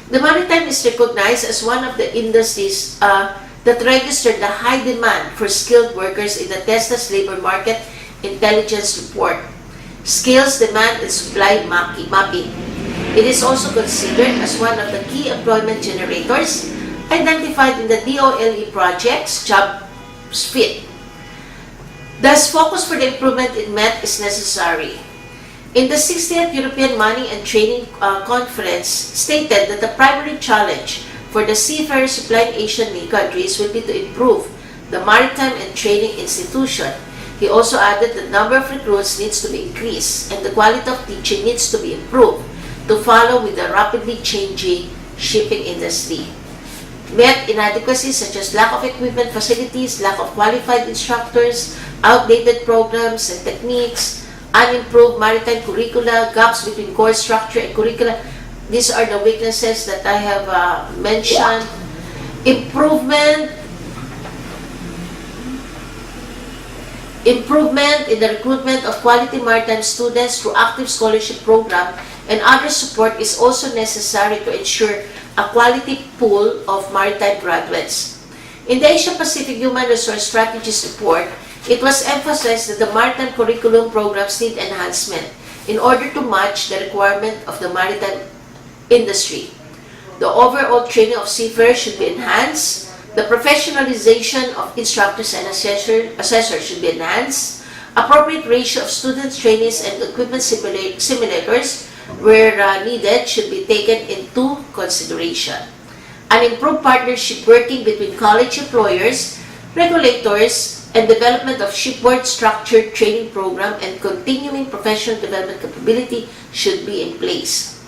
The maritime is recognized as one of the industries that registered the high demand for skilled workers in the TESDA's labor market intelligence report, Skills Demand and Supply Mapping. It is also considered as one of the key employment generators identified in the DOLE project's Jobs Fit. Thus, focus for the improvement in MET is necessary. In the 60th European Manning and Training Conference stated that the primary challenge for the seafarers supplying Asian countries will be to improve the maritime and training institution. He also added that the number of recruits needs to be increased and the quality of teaching needs to be improved to follow with the rapidly changing shipping industry. Met inadequacies such as lack of equipment facilities, lack of qualified instructors, outdated programs and techniques, unimproved maritime curricula, gaps between course structure and curricula. These are the weaknesses that I have mentioned. Improvement in the recruitment of quality maritime students through active scholarship program and other support is also necessary to ensure a quality pool of maritime graduates. In the Asia-Pacific Human Resource Strategies report, it was emphasized that the maritime curriculum programs need enhancement in order to match the requirement of the maritime industry. The overall training of seafarers should be enhanced. The professionalization of instructors and assessors should be enhanced. Appropriate ratio of students, trainees, and equipment simulators where needed should be taken into consideration. An improved partnership working between college employers, regulators, and development of shipboard structured training program and continuing professional development capability should be in place.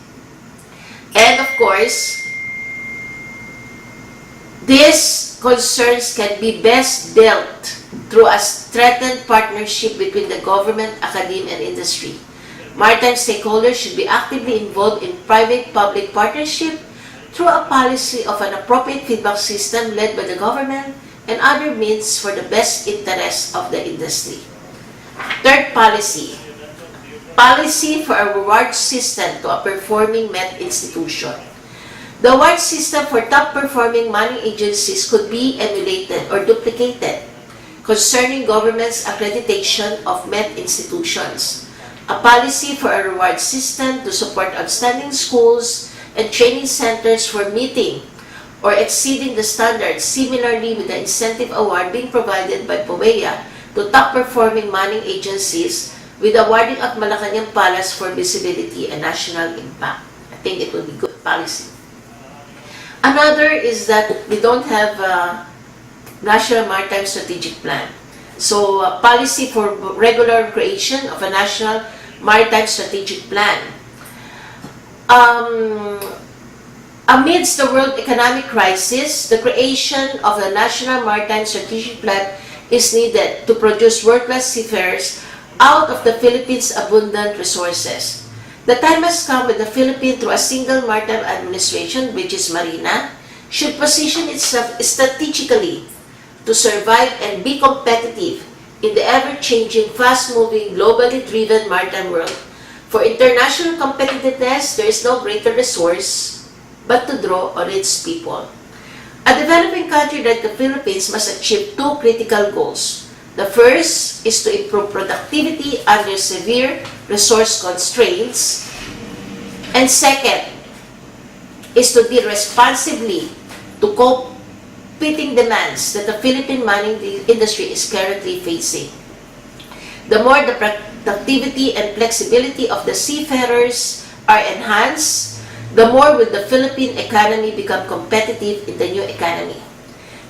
And of course, these concerns can be best dealt through a strengthened partnership between the government, academia, and industry. Maritime stakeholders should be actively involved in private-public partnership through a policy of an appropriate feedback system led by the government and other means for the best interest of the industry. Third policy, policy for a reward system to a performing MET institution. The award system for top-performing manning agencies could be emulated or duplicated concerning government's accreditation of MET institutions. A policy for a reward system to support outstanding schools and training centers for meeting or exceeding the standards, similarly with the incentive award being provided by POEA to top-performing manning agencies with awarding at Malacanang Palace for visibility and national impact. I think it will be good policy. Another is that we don't have a National Maritime Strategic Plan. So, policy for regular creation of a National Maritime Strategic Plan. Amidst the world economic crisis, the creation of the National Maritime Strategic Plan is needed to produce world-class seafarers out of the Philippines' abundant resources. The time has come when the Philippines, through a single maritime administration, which is Marina, should position itself strategically to survive and be competitive in the ever-changing, fast-moving, globally driven maritime world. For international competitiveness, there is no greater resource but to draw on its people. A developing country like the Philippines must achieve two critical goals. The first is to improve productivity under severe resource constraints. And second, is to deal responsibly to competing demands that the Philippine mining industry is currently facing. The more the productivity and flexibility of the seafarers are enhanced, the more will the Philippine economy become competitive in the new economy.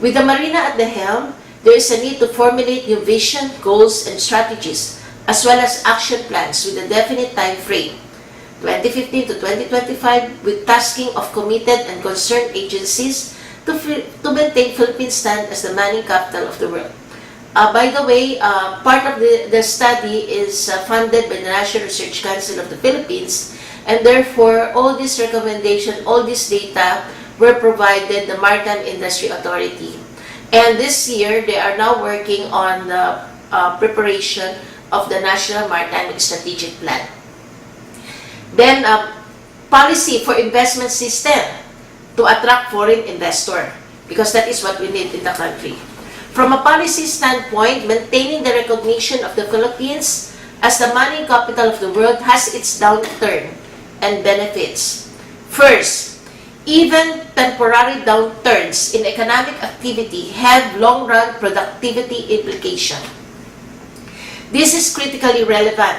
With the Marina at the helm, there is a need to formulate new vision, goals, and strategies, as well as action plans with a definite time frame, 2015 to 2025, with tasking of committed and concerned agencies to maintain Philippines stand as the mining capital of the world. By the way, part of the study is funded by the National Research Council of the Philippines, and therefore all this recommendation, all this data were provided the Maritime Industry Authority. And this year, they are now working on the preparation of the National Maritime Strategic Plan. Then, policy for investment system to attract foreign investor, because that is what we need in the country. From a policy standpoint, maintaining the recognition of the Philippines as the mining capital of the world has its downturn and benefits. First, even temporary downturns in economic activity have long-run productivity implication. This is critically relevant,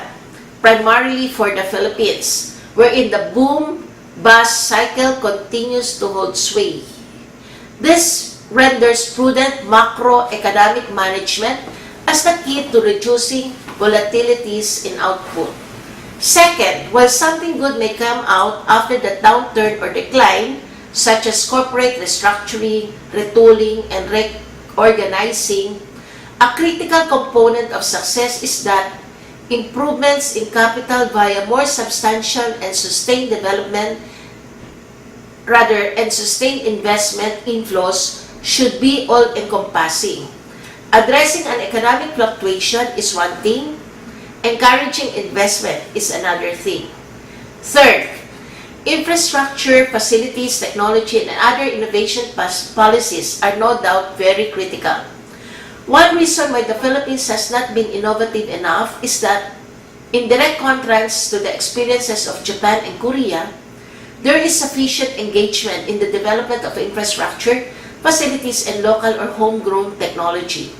primarily for the Philippines, wherein the boom-bust cycle continues to hold sway. This renders prudent macroeconomic management as the key to reducing volatilities in output. Second, while something good may come out after the downturn or decline, such as corporate restructuring, retooling, and reorganizing, a critical component of success is that improvements in capital via more substantial and sustained development, and sustained investment inflows should be all-encompassing. Addressing an economic fluctuation is one thing, encouraging investment is another thing. Third, infrastructure, facilities, technology, and other innovation policies are no doubt very critical. One reason why the Philippines has not been innovative enough is that, in direct contrast to the experiences of Japan and Korea, there is sufficient engagement in the development of infrastructure, facilities, and local or homegrown technology.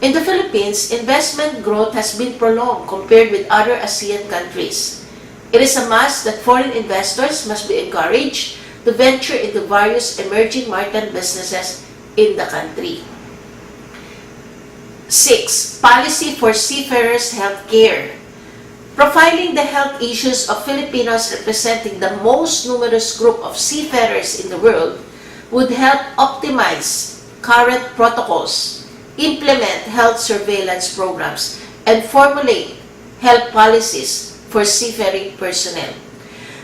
In the Philippines, investment growth has been prolonged compared with other ASEAN countries. It is a must that foreign investors must be encouraged to venture into various emerging maritime businesses in the country. 6. Policy for seafarers' healthcare. Profiling the health issues of Filipinos representing the most numerous group of seafarers in the world would help optimize current protocols, implement health surveillance programs, and formulate health policies for seafaring personnel.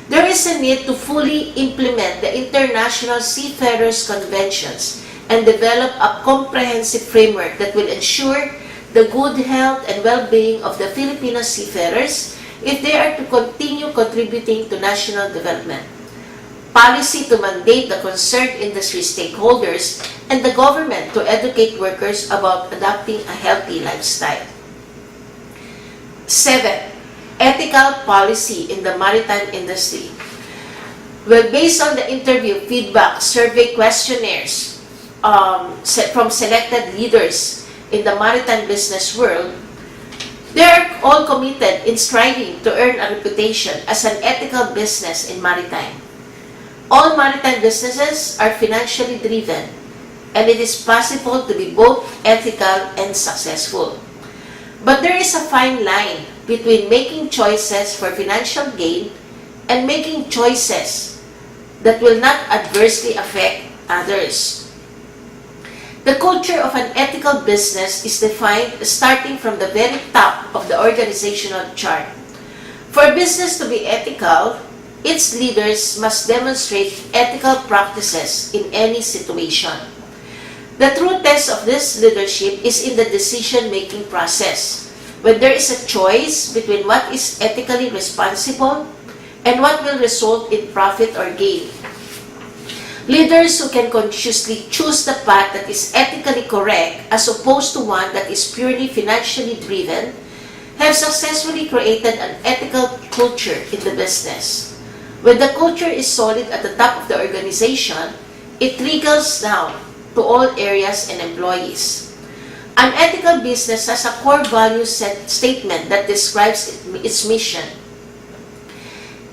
There is a need to fully implement the International Seafarers Conventions and develop a comprehensive framework that will ensure the good health and well-being of the Filipino seafarers if they are to continue contributing to national development. Policy to mandate the concerned industry stakeholders and the government to educate workers about adopting a healthy lifestyle. 7. Ethical policy in the maritime industry. Well, based on the interview feedback survey questionnaires from selected leaders in the maritime business world, they are all committed in striving to earn a reputation as an ethical business in maritime. All maritime businesses are financially driven, and it is possible to be both ethical and successful. But there is a fine line between making choices for financial gain and making choices that will not adversely affect others. The culture of an ethical business is defined starting from the very top of the organizational chart. For a business to be ethical, its leaders must demonstrate ethical practices in any situation. The true test of this leadership is in the decision-making process, when there is a choice between what is ethically responsible and what will result in profit or gain. Leaders who can consciously choose the path that is ethically correct as opposed to one that is purely financially driven have successfully created an ethical culture in the business. When the culture is solid at the top of the organization, it trickles down to all areas and employees. An ethical business has a core value statement that describes its mission.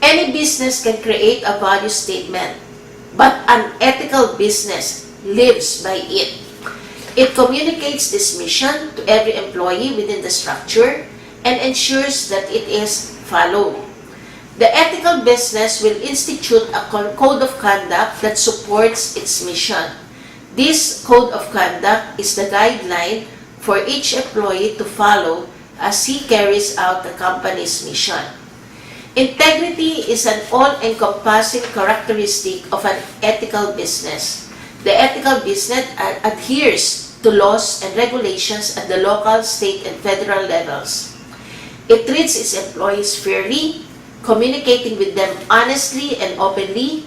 Any business can create a value statement, but an ethical business lives by it. It communicates this mission to every employee within the structure and ensures that it is followed. The ethical business will institute a code of conduct that supports its mission. This code of conduct is the guideline for each employee to follow as he carries out the company's mission. Integrity is an all-encompassing characteristic of an ethical business. The ethical business adheres to laws and regulations at the local, state, and federal levels. It treats its employees fairly, communicating with them honestly and openly.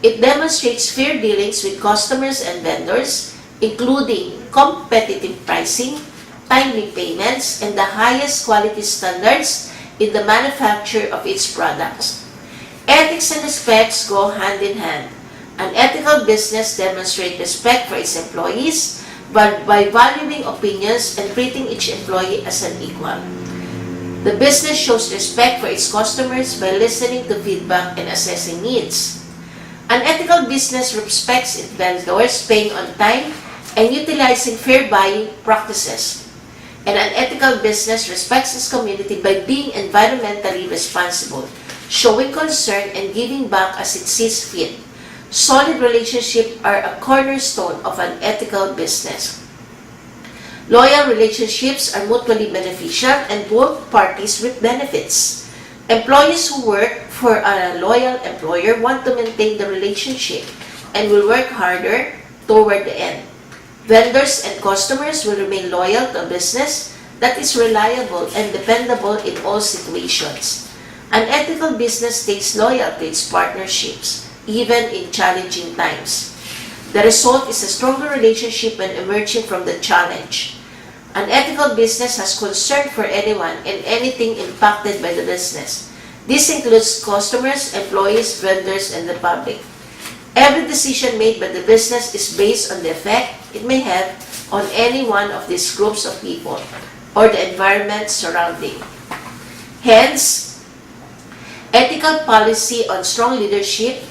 It demonstrates fair dealings with customers and vendors, including competitive pricing, timely payments, and the highest quality standards in the manufacture of its products. Ethics and respect go hand in hand. An ethical business demonstrates respect for its employees by valuing opinions and treating each employee as an equal. The business shows respect for its customers by listening to feedback and assessing needs. An ethical business respects its vendors, paying on time and utilizing fair buying practices. And an ethical business respects its community by being environmentally responsible, showing concern and giving back as it sees fit. Solid relationships are a cornerstone of an ethical business. Loyal relationships are mutually beneficial and both parties reap benefits. Employees who work for a loyal employer want to maintain the relationship and will work harder toward the end. Vendors and customers will remain loyal to a business that is reliable and dependable in all situations. An ethical business stays loyal to its partnerships, even in challenging times. The result is a stronger relationship when emerging from the challenge. An ethical business has concern for anyone and anything impacted by the business. This includes customers, employees, vendors, and the public. Every decision made by the business is based on the effect it may have on any one of these groups of people or the environment surrounding. Hence, ethical policy on strong leadership,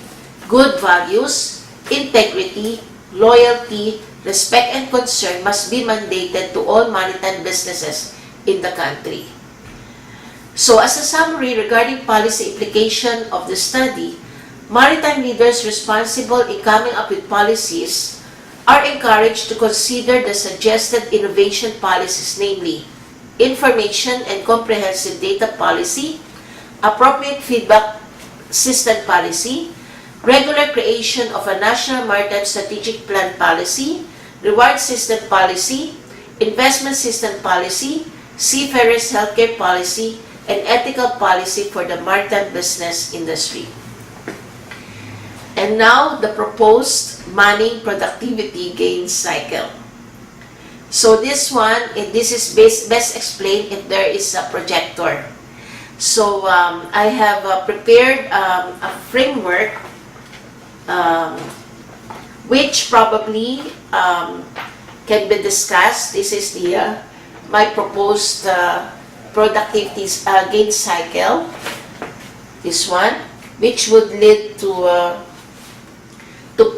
good values, integrity, loyalty, respect, and concern must be mandated to all maritime businesses in the country. So, as a summary regarding policy implication of the study, maritime leaders responsible in coming up with policies are encouraged to consider the suggested innovation policies, namely information and comprehensive data policy, appropriate feedback system policy, regular creation of a national maritime strategic plan policy, reward system policy, investment system policy, seafarers healthcare policy, and ethical policy for the maritime business industry. And now, the proposed manning productivity gain cycle. So this is best explained if there is a projector. So I have prepared a framework which probably can be discussed. This is my proposed productivity gain cycle. This one, which would lead to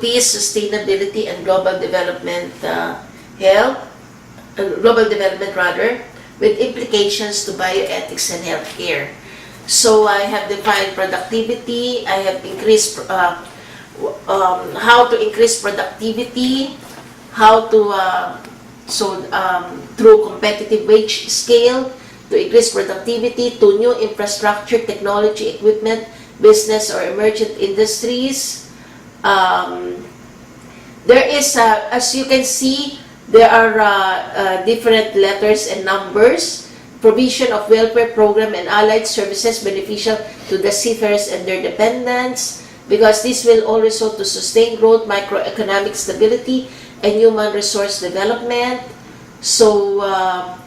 peace, sustainability, and global development, with implications to bioethics and healthcare. So I have defined productivity. I have increased how to increase productivity, how to through competitive wage scale to increase productivity, to new infrastructure, technology, equipment, business, or emergent industries. There is, as you can see, there are different letters and numbers. Provision of welfare program and allied services beneficial to the seafarers and their dependents, because this will all result to sustained growth, microeconomic stability, and human resource development. So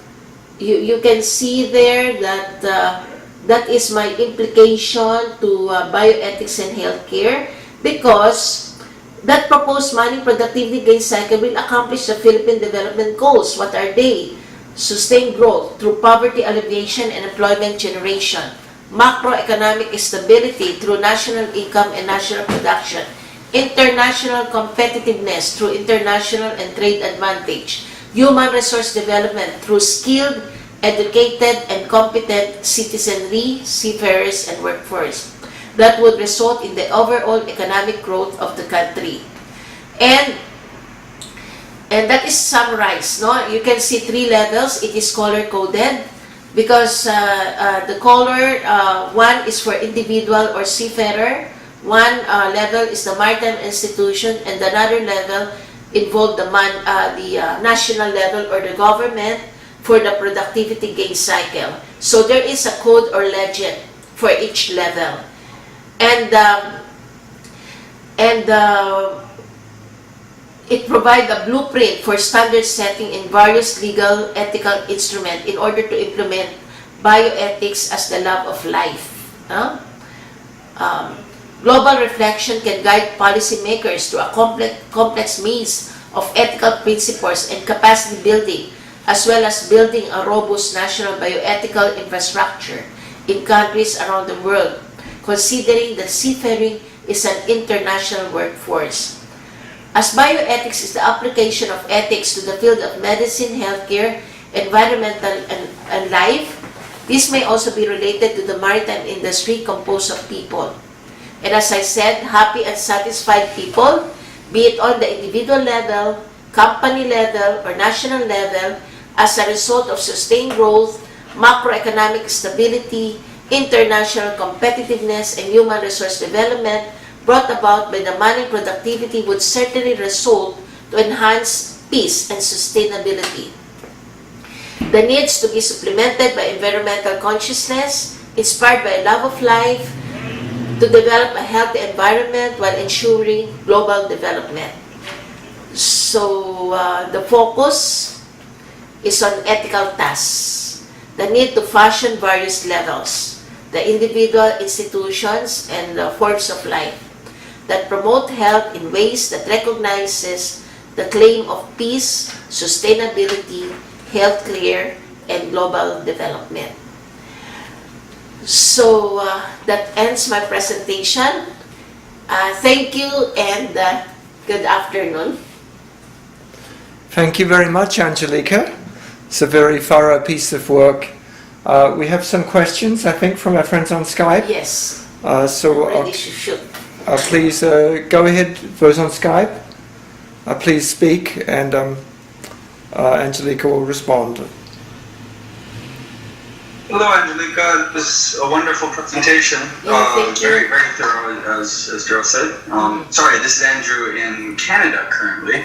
you can see there that That is my implication to bioethics and healthcare, because that proposed mining productivity gain cycle will accomplish the Philippine development goals. What are they? Sustained growth through poverty alleviation and employment generation. Macroeconomic stability through national income and national production. International competitiveness through international and trade advantage. Human resource development through skilled, educated, and competent citizenry, seafarers, and workforce. That would result in the overall economic growth of the country. And that is summarized. No? You can see 3 levels. It is color-coded because the color, one is for individual or seafarer. One level is the maritime institution, and another level involved the national level or the government for the productivity gain cycle. So there is a code or legend for each level. And it provides a blueprint for standard setting in various legal ethical instruments in order to implement bioethics as the love of life. Global reflection can guide policymakers to a complex maze of ethical principles and capacity building, as well as building a robust national bioethical infrastructure in countries around the world, considering that seafaring is an international workforce. As bioethics is the application of ethics to the field of medicine, healthcare, environmental, and life, this may also be related to the maritime industry composed of people. And as I said, happy and satisfied people, be it on the individual level, company level, or national level, as a result of sustained growth, macroeconomic stability, international competitiveness, and human resource development brought about by the mining productivity would certainly result to enhance peace and sustainability. The needs to be supplemented by environmental consciousness, inspired by a love of life, to develop a healthy environment while ensuring global development. So the focus is on ethical tasks, the need to fashion various levels, the individual, institutions, and forms of life that promote health in ways that recognizes the claim of peace, sustainability, health care, and global development. So that ends my presentation. Thank you and good afternoon. Thank you very much, Angelica. It's a very thorough piece of work. We have some questions, I think, from our friends on Skype. Yes. Please go ahead, those on Skype. Please speak, and Angelica will respond. Hello, Angelica. This is a wonderful presentation. Thank you. Very, very thorough, as Daryl said. Sorry, this is Andrew in Canada currently.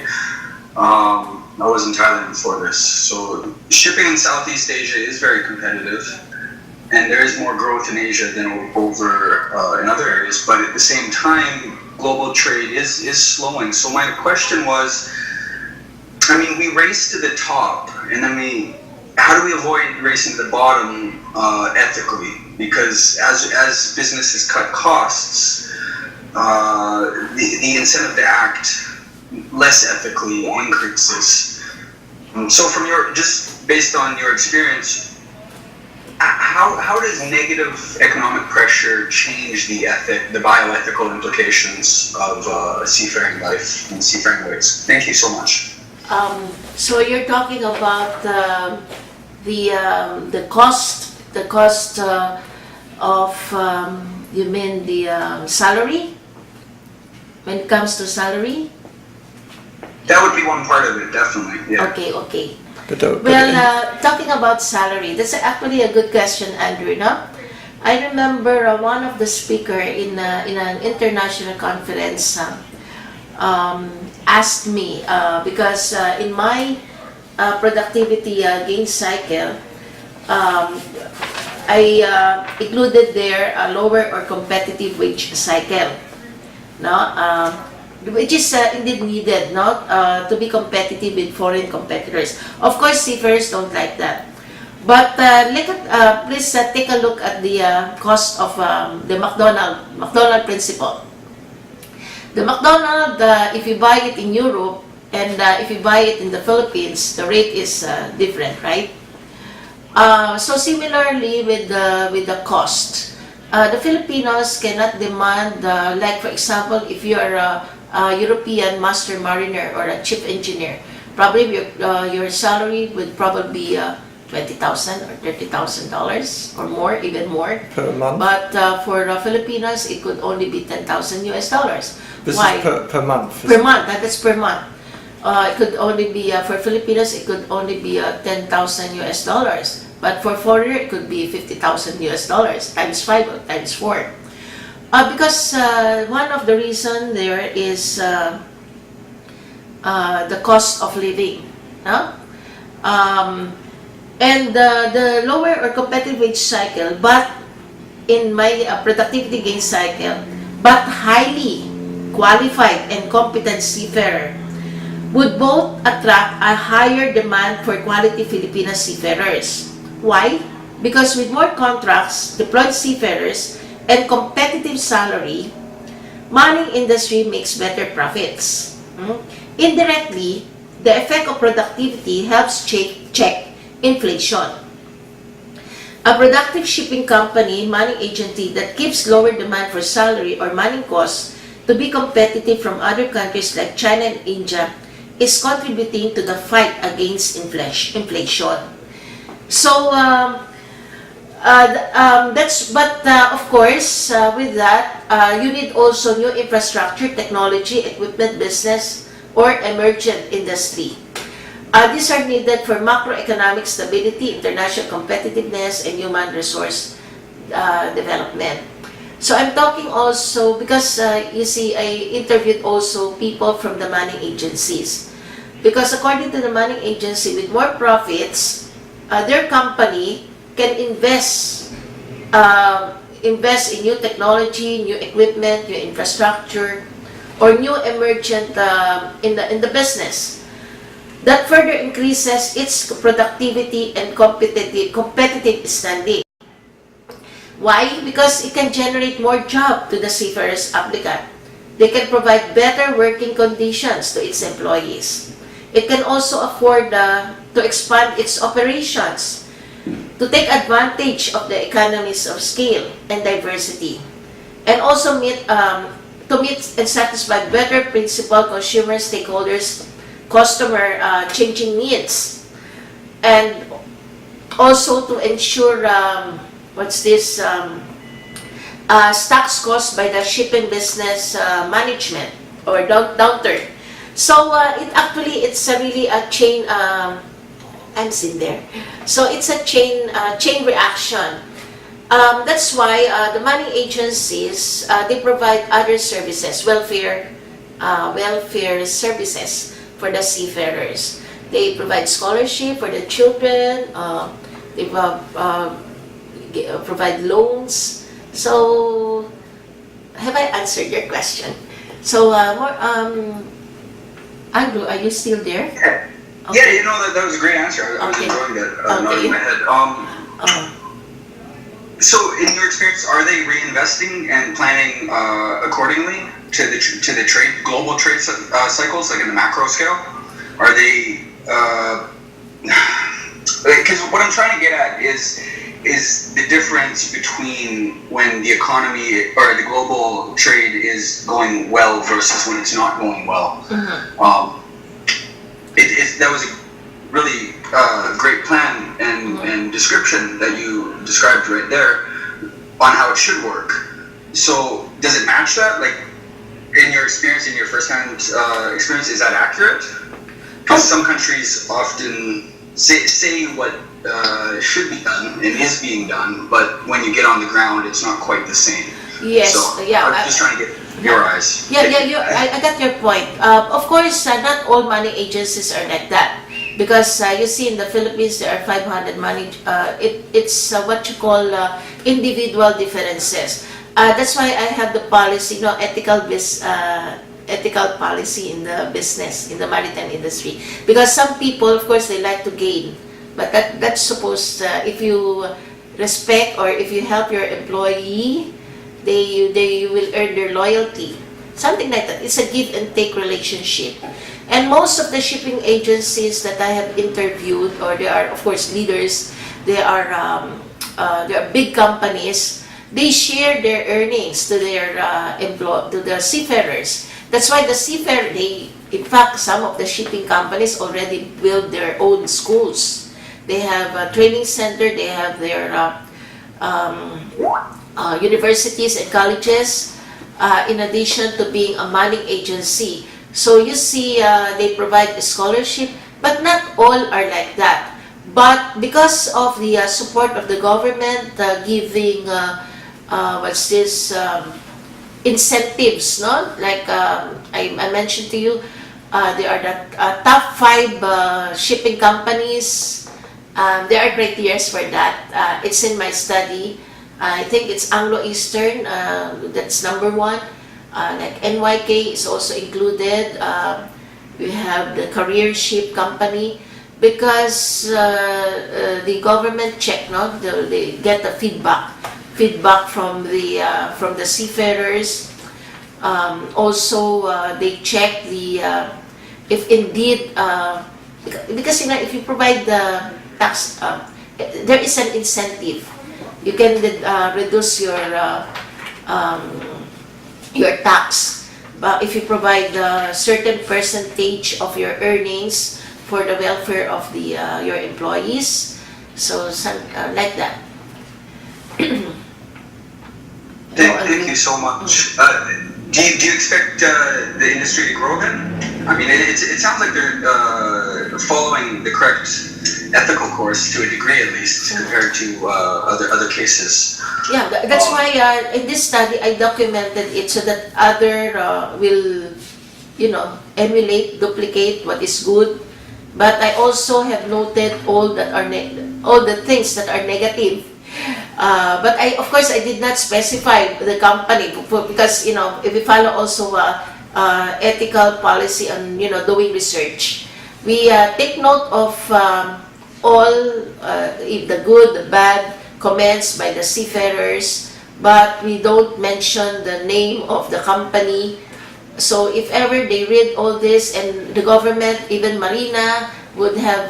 I was in Thailand before this. So shipping in Southeast Asia is very competitive, and there is more growth in Asia than over in other areas. But at the same time, global trade is slowing. So my question was, I mean, we race to the top, and then how do we avoid racing to the bottom ethically? Because as businesses cut costs, the incentive to act less ethically increases. So from just based on your experience, how does negative economic pressure change the bioethical implications of seafaring life and seafaring ways? Thank you so much. So you're talking about the cost of you mean the salary, when it comes to salary? That would be one part of it, definitely. Yeah. Okay. Well, talking about salary, that's actually a good question, Andrew. No? I remember one of the speaker in an international conference asked me because in my productivity gain cycle, I included there a lower or competitive wage cycle, no? Which is indeed needed, to be competitive with foreign competitors. Of course, seafarers don't like that. But please take a look at the cost of the McDonald principle. The McDonald, if you buy it in Europe and if you buy it in the Philippines, the rate is different, right? So similarly with the cost, the Filipinos cannot demand, like for example, if you are a European master mariner or a chief engineer, probably your salary would probably be $20,000 or $30,000 or more, even more per month. But for Filipinos, it could only be $10,000 US dollars. This Why? is per month. Per month. That's per month. It could only be for Filipinos. It could only be $10,000 US dollars. But for foreigner, it could be $50,000 US dollars times 5 or times 4. Because one of the reason there is the cost of living. Huh? And the lower or competitive wage cycle, but in my productivity gain cycle, but highly qualified and competent seafarer would both attract a higher demand for quality Filipino seafarers. Why? Because with more contracts, deployed seafarers, and competitive salary, mining industry makes better profits. Indirectly, the effect of productivity helps check inflation. A productive shipping company, mining agency that keeps lower demand for salary or mining costs to be competitive from other countries like China and India is contributing to the fight against inflation. So of course, with that, you need also new infrastructure, technology, equipment, business, or emergent industry. These are needed for macroeconomic stability, international competitiveness, and human resource development. So I'm talking also because you see, I interviewed also people from the mining agencies. Because according to the mining agency, with more profits, their company can invest in new technology, new equipment, new infrastructure, or new emergent in the business. That further increases its productivity and competitive standing. Why? Because it can generate more job to the seafarers applicant. They can provide better working conditions to its employees. It can also afford to expand its operations, to take advantage of the economies of scale and diversity, and also to meet and satisfy better principal consumer stakeholders, customer changing needs, and also to ensure stocks caused by the shipping business management or downturn. So it's really a chain. I'm in there. So it's a chain reaction. That's why the mining agencies they provide other services, welfare services for the seafarers. They provide scholarship for the children. They provide loans. So, have I answered your question? So, Andrew, are you still there? Yeah, Okay. yeah, that was a great answer. I was Okay. enjoying that. Okay. Nodding my head. So, in your experience, are they reinvesting and planning accordingly to the global trade cycles, like in the macro scale? Are they? Because what I'm trying to get at is the difference between when the economy or the global trade is going well versus when it's not going well. Mm-hmm. That was a really great plan and description that you described right there on how it should work. So does it match that? Like in your experience, in your first-hand experience, is that accurate? Because some countries often say what should be done and is being done, but when you get on the ground, it's not quite the same. Yes, so yeah. I'm just trying to get your eyes. Yeah, I got your point. Of course, not all money agencies are like that. Because you see in the Philippines, there are 500 money, it's what you call individual differences. That's why I have the policy, ethical policy in the business, in the maritime industry. Because some people, of course, they like to gain But that's supposed, if you respect or if you help your employee, they will earn their loyalty. Something like that. It's a give and take relationship. And most of the shipping agencies that I have interviewed, or they are of course leaders, they are big companies. They share their earnings to their to the seafarers. That's why the seafarer, in fact, some of the shipping companies already build their own schools. They have a training center. They have their universities and colleges, in addition to being a manning agency. So you see, they provide a scholarship, but not all are like that. But because of the support of the government, giving incentives, no? Like I mentioned to you, there are the top 5 shipping companies. There are criteria for that. It's in my study. I think it's Anglo-Eastern, that's number 1. Like NYK is also included. We have the Career Ship Company, because the government check, no? They get the feedback from the seafarers. Also, they check if indeed, because if you provide the tax, there is an incentive. You can reduce your tax, but if you provide a certain percentage of your earnings for the welfare of your employees, so like that. Thank you so much. Do you expect the industry to grow then? I mean, it sounds like they're following the correct ethical course to a degree, at least, compared to other cases. Yeah, that's why in this study I documented it so that other will, emulate, duplicate what is good. But I also have noted all the things that are negative. But of course I did not specify the company, because if we follow also ethical policy on doing research, we take note of all the good, the bad comments by the seafarers, but we don't mention the name of the company. So if ever they read all this, and the government, even Marina, would have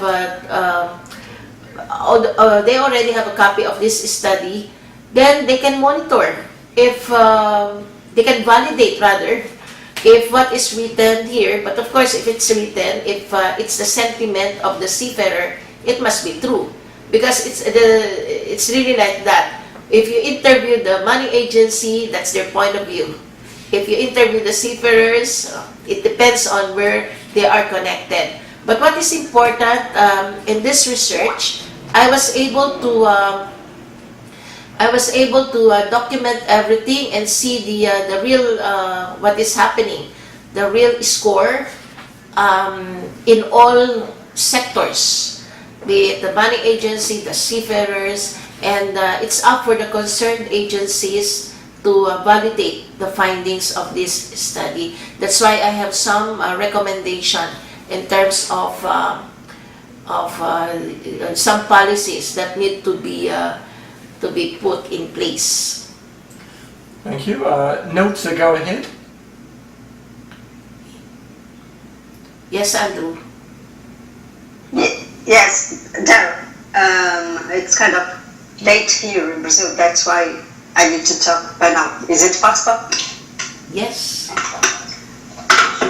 they already have a copy of this study, then they can monitor if they can validate rather if what is written here. But of course, if it's written, if it's the sentiment of the seafarer, it must be true, because it's really like that. If you interview the money agency, that's their point of view. If you interview the seafarers, it depends on where they are connected. But what is important in this research, I was able to document everything and see the real what is happening, the real score in all sectors, be it the money agency, the seafarers, and it's up for the concerned agencies to validate the findings of this study. That's why I have some recommendation in terms of some policies that need to be put in place. Thank you. Notes, go ahead. Yes, Andrew. Yes, Darren. It's kind of late here in Brazil. That's why I need to talk by now. Is it possible? Yes.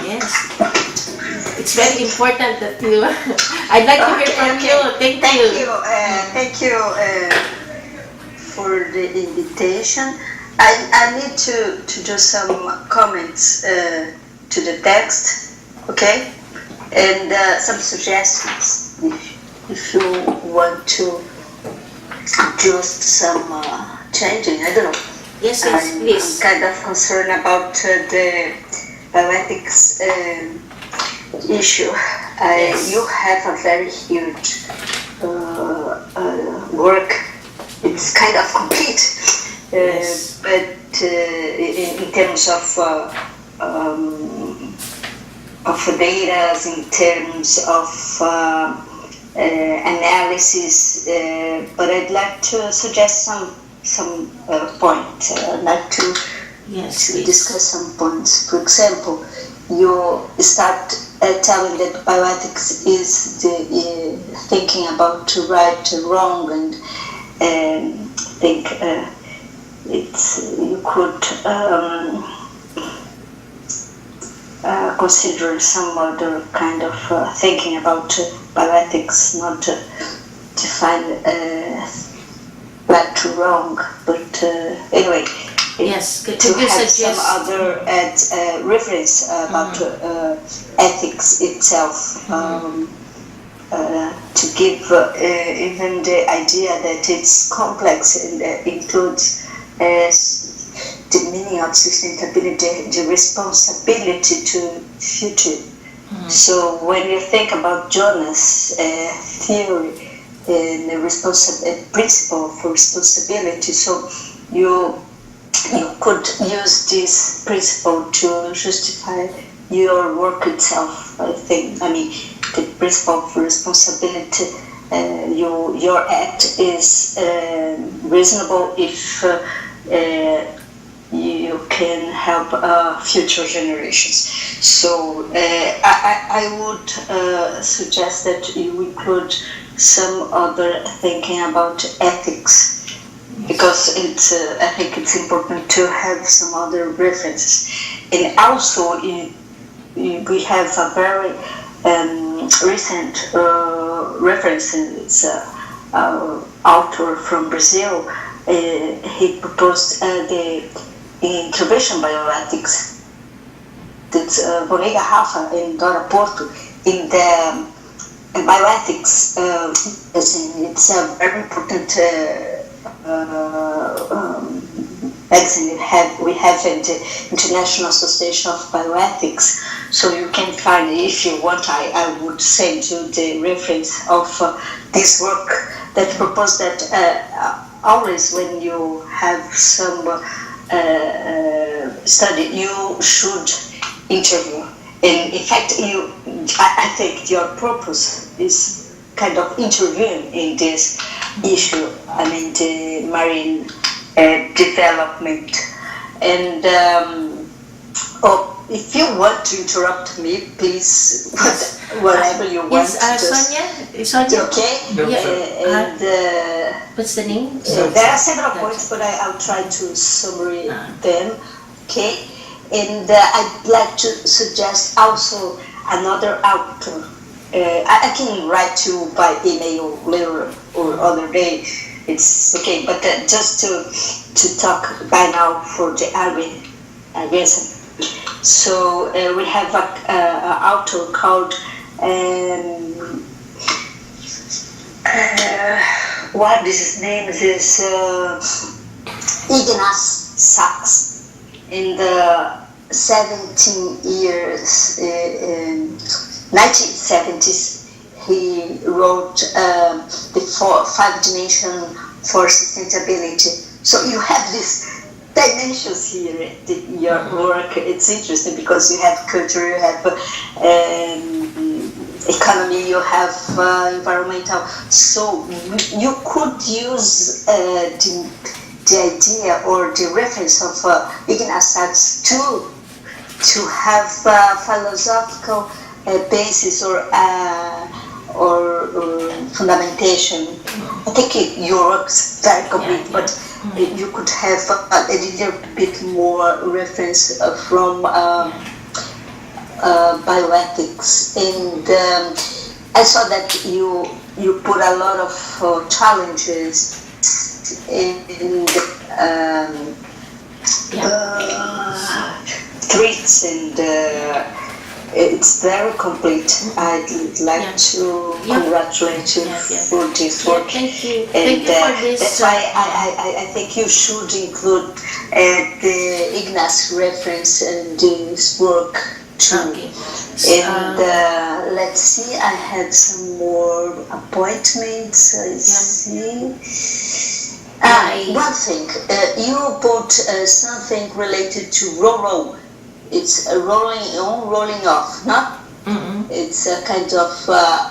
Yes. It's very important that you. I'd like to hear from you. Thank you. Thank you for the invitation. I need to do some comments to the text, okay? And some suggestions if you want to do some changing. I don't know. Yes, please. I'm kind of concerned about the bioethics issue. Yes. You have a very huge work. It's kind of complete, Yes. but in terms of data, in terms of analysis, but I'd like to suggest some points. I'd like to discuss some points. For example, you start telling that bioethics is the thinking about right and wrong, and think you could consider some other kind of thinking about bioethics, not to find right to wrong, but anyway. Yes, could to you have suggest some other reference about ethics itself, to give even the idea that it's complex and includes the meaning of sustainability, the responsibility to future. So when you think about Jonas' theory and the principle for responsibility, so you could use this principle to justify your work itself. I think. I mean, the principle of responsibility. Your act is reasonable if you can help future generations. So I would suggest that you include some other thinking about ethics, because I think it's important to have some other references. And also, we have a very recent reference. It's an author from Brazil. He proposed the intervention bioethics. That's Bonega Rafa and Dora Porto in the bioethics. It's a very important magazine we have in the International Association of Bioethics. So you can find, if you want, I would send you the reference of this work that proposed that always when you have some study, you should interview. And in fact, I think your purpose is kind of interviewing in this issue, I mean the marine development. And if you want to interrupt me, please, whatever you want. Yes, Sonia? Okay? No, and what's the name? there are several points, but I'll try to summarize them. Okay? And I'd like to suggest also another author. I can write to you by email later or other day. It's okay, but just to talk by now for the reason. So we have an author called what his name is Ignaz Sachs. In the 1970s, he wrote the 5 dimensions for sustainability. So you have these dimensions here in your work. It's interesting because you have culture, you have economy, you have environmental. So you could use the idea or the reference of Ignaz Sachs to have philosophical basis or fundamentation. I think your work's very complete, but you could have a little bit more reference from bioethics. And I saw that you put a lot of challenges in threats, and it's very complete. I'd like to congratulate you for this work. Thank you. And Thank you for this. that's why I think you should include the Ignaz reference in this work too. Okay. And let's see, I had some more appointments. I see. One thing, you put something related to roll. It's a rolling on, rolling off, not? It's a kind of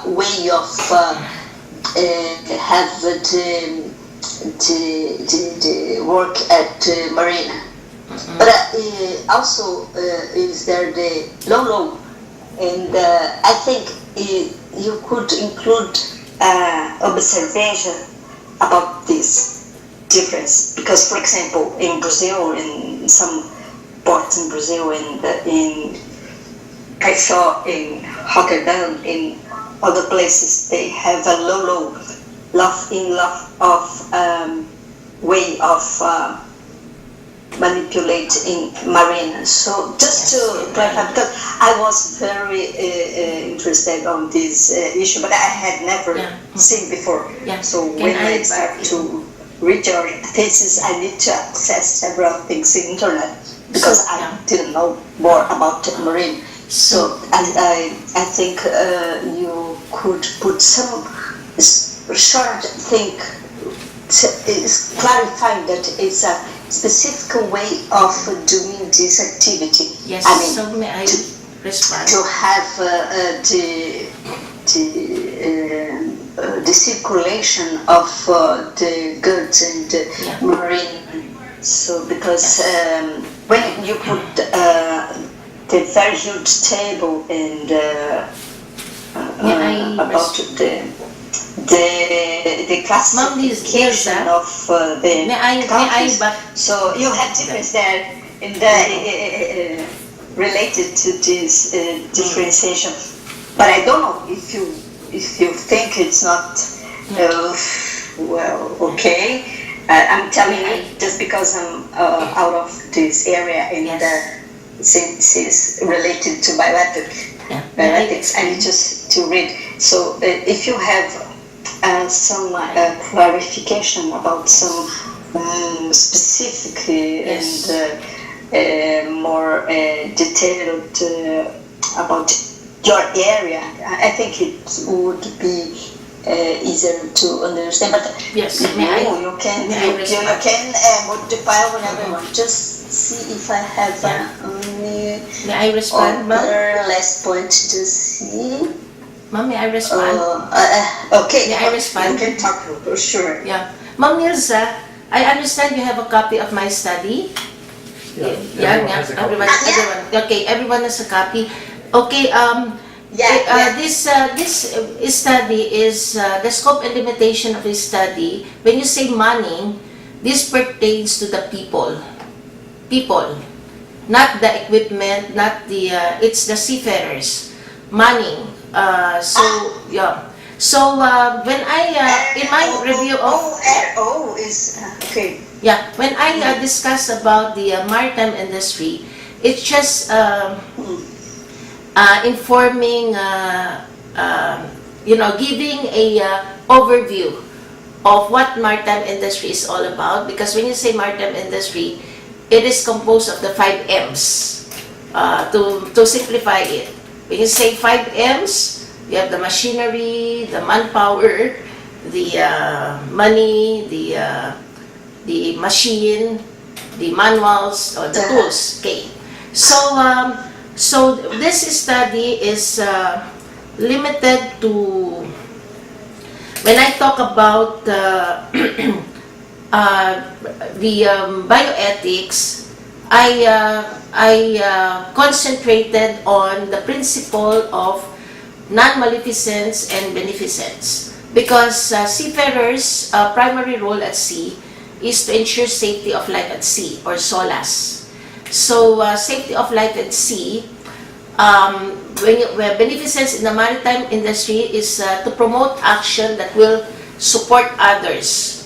way of have the work at marina. But also is there the low, and I think you could include observation about this difference, because for example in Brazil, in some ports in Brazil, in I saw in Rotterdam, in other places, they have a low of way of manipulating marinas. So just to clarify, because I was very interested on this issue, but I had never seen before. So when I start to read your thesis, I need to access several things in internet, because I didn't know more about marine. So I think you could put some short thing clarifying that it's a specific way of doing this activity. Yes, I mean, so may I respond? to have the circulation of the goods and the marine. So because when you put the very huge table and about the classification of the countries, so you have difference there in the related to this differentiation. But I don't know if you think it's not well, okay. I'm telling you just because I'm out of this area and since it's related to bioethics, I need just to read. So if you have some clarification about some specific and more detailed about your area, I think it would be easier to understand. But you can multiply whenever you want. Just see if I have only last point to see. Ma'am, may I respond? Okay. May I respond? You can talk, sure. Yeah. Ma'am Nilza, I understand you have a copy of my study. Everyone. Okay, everyone has a copy. Okay, this study is the scope and limitation of this study. When you say money, this pertains to the people, not the equipment, not the. It's the seafarers, money. So when I in my review of is okay. When I discuss about the maritime industry, it's just informing, giving a overview of what maritime industry is all about. Because when you say maritime industry, it is composed of the 5 M's. To simplify it, when you say 5 M's, you have the machinery, the manpower, the money, the machine, the manuals, or the tools. Okay. So this study is limited to, when I talk about the bioethics, I concentrated on the principle of non-maleficence and beneficence, because seafarers' primary role at sea is to ensure safety of life at sea, or SOLAS. So safety of life at sea, beneficence in the maritime industry is to promote action that will support others.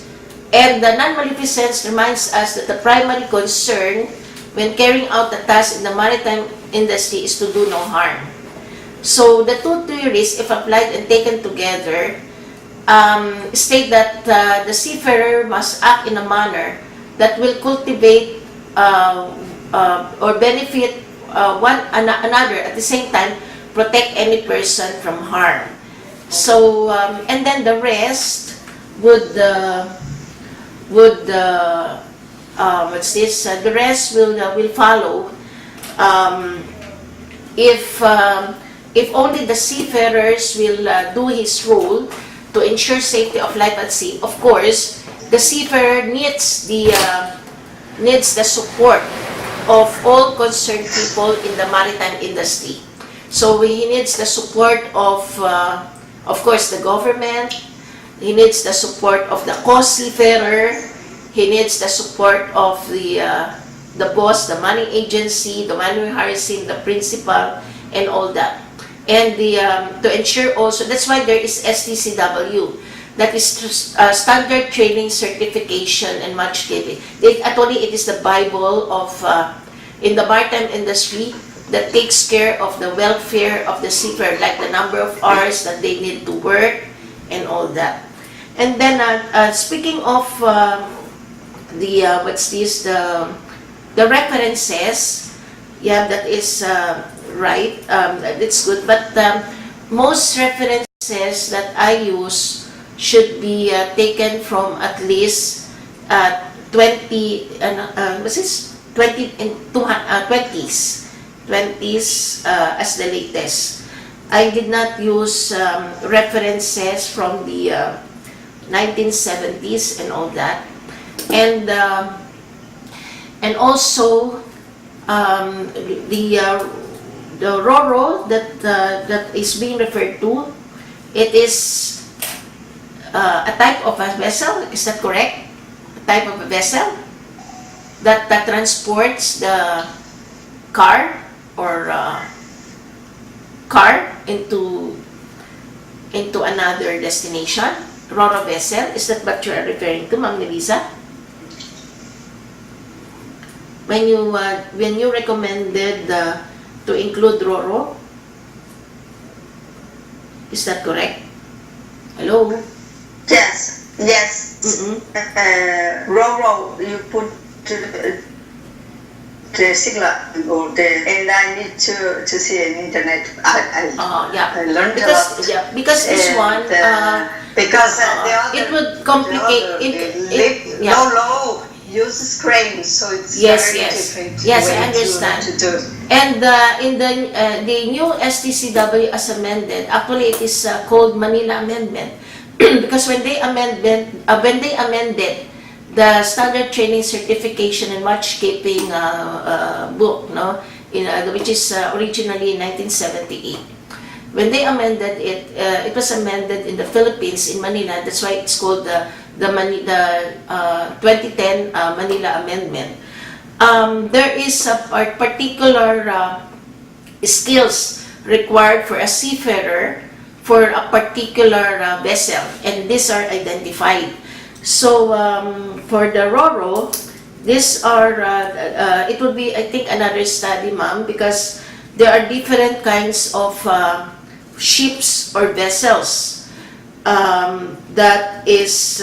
And the non-maleficence reminds us that the primary concern when carrying out the task in the maritime industry is to do no harm. So the two theories, if applied and taken together, state that the seafarer must act in a manner that will cultivate or benefit one another, at the same time protect any person from harm. So and then the rest would what's this? The rest will follow if if only the seafarers will do his role to ensure safety of life at sea, of course, the seafarer needs the support of all concerned people in the maritime industry. So he needs the support of course, the government. He needs the support of the co-seafarer. He needs the support of the boss, the money agency, the man who hires him, the principal, and all that. And to ensure also, that's why there is STCW, that is Standard Training Certification and Match Giving. Actually, it is the Bible of in the maritime industry that takes care of the welfare of the seafarer, like the number of hours that they need to work and all that. And then, speaking of the references, yeah, that is right. That's good. But most references that I use should be taken from at least 20 20s as the latest. I did not use references from the 1970s and all that, and also the RoRo that is being referred to, it is a type of a vessel. Is that correct? A type of a vessel that transports the car or car into another destination. RoRo vessel, is that what you are referring to, Ma'am Melissa? When you recommended to include RoRo, is that correct? Hello? Yes. RoRo, you put the signal or and I need to see an internet. I learned a lot. Yeah, because this one, because the other, it would complicate. Low uses crane, so it's very different. Yes, way I understand. To do. And in the new STCW as amended, actually it is called Manila Amendment, because when they amended the Standard Training Certification and Matchkeeping book, no, which is originally in 1978. When they amended it, it was amended in the Philippines, in Manila. That's why it's called the 2010 Manila Amendment. There is a particular skills required for a seafarer for a particular vessel, and these are identified. So for the RoRo, these are it would be, I think, another study, ma'am, because there are different kinds of ships or vessels that is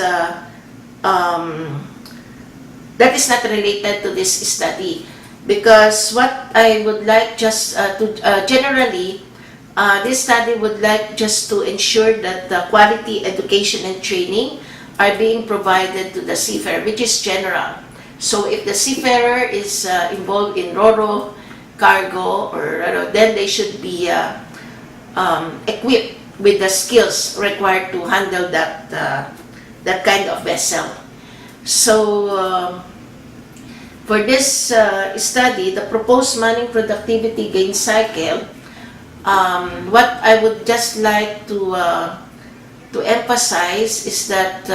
not related to this study. Because what I would like just to generally, this study would like just to ensure that the quality education and training are being provided to the seafarer, which is general. So if the seafarer is involved in RoRo, cargo, or then they should be equipped with the skills required to handle that kind of vessel. So for this study, the proposed manning productivity gain cycle, what I would just like to emphasize is that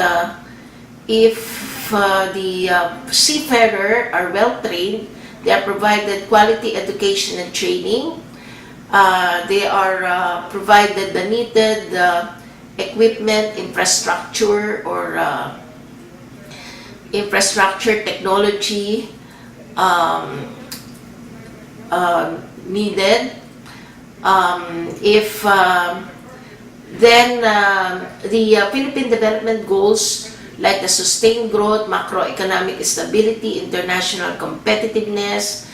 if the seafarer are well trained, they are provided quality education and training, they are provided the needed equipment, infrastructure, or infrastructure technology needed. Then the Philippine development goals like the sustained growth, macroeconomic stability, international competitiveness,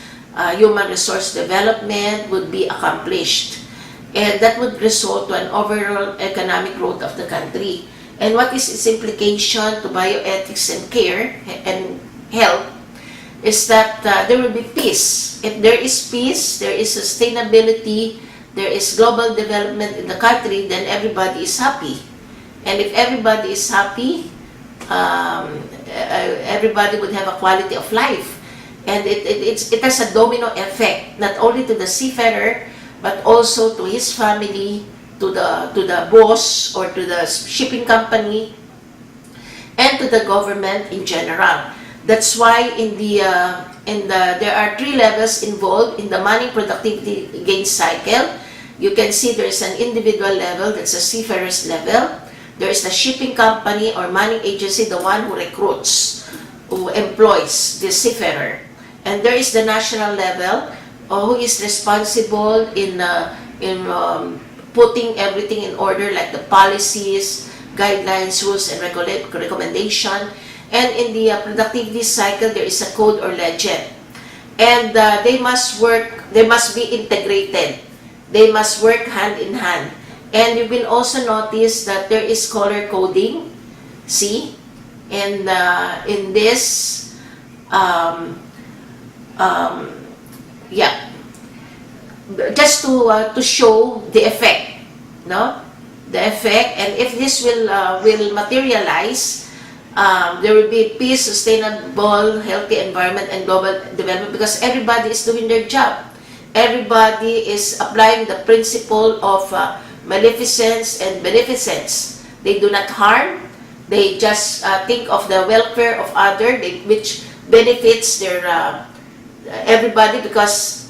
human resource development would be accomplished. And that would result to an overall economic growth of the country. And what is its implication to bioethics and care and health is that there will be peace. If there is peace, there is sustainability, there is global development in the country, then everybody is happy. And if everybody is happy, everybody would have a quality of life. And it has a domino effect, not only to the seafarer, but also to his family, to the boss or to the shipping company, and to the government in general. That's why there are 3 levels involved in the money productivity gain cycle. You can see there is an individual level, that's a seafarer's level. There is the shipping company or money agency, the one who recruits, who employs the seafarer. And there is the national level, who is responsible in putting everything in order, like the policies, guidelines, rules, and recommendation. And in the productivity cycle, there is a code or legend. And they must be integrated. They must work hand in hand. And you will also notice that there is color coding. See? And in this, just to show the effect, no? The effect, and if this will materialize, there will be peace, sustainable, healthy environment, and global development, because everybody is doing their job. Everybody is applying the principle of maleficence and beneficence. They do not harm. They just think of the welfare of others, which benefits their everybody, because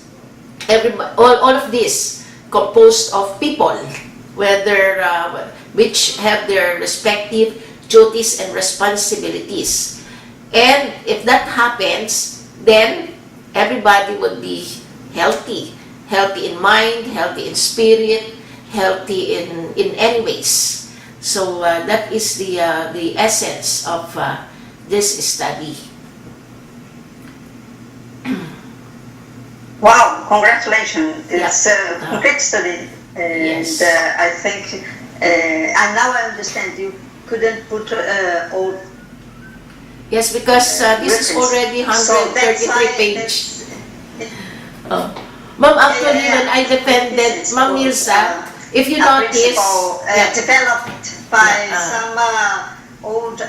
all of this composed of people, whether which have their respective duties and responsibilities. And if that happens, then everybody would be healthy in mind, healthy in spirit, healthy in any ways. So that is the essence of this study. Wow, congratulations. It's a great study. And Yes. I think, and now I understand you couldn't put all. Yes, because this is already So that's 133 why page. Ma'am, actually, when I defended Ma'am Nilsa, if you notice, developed by some old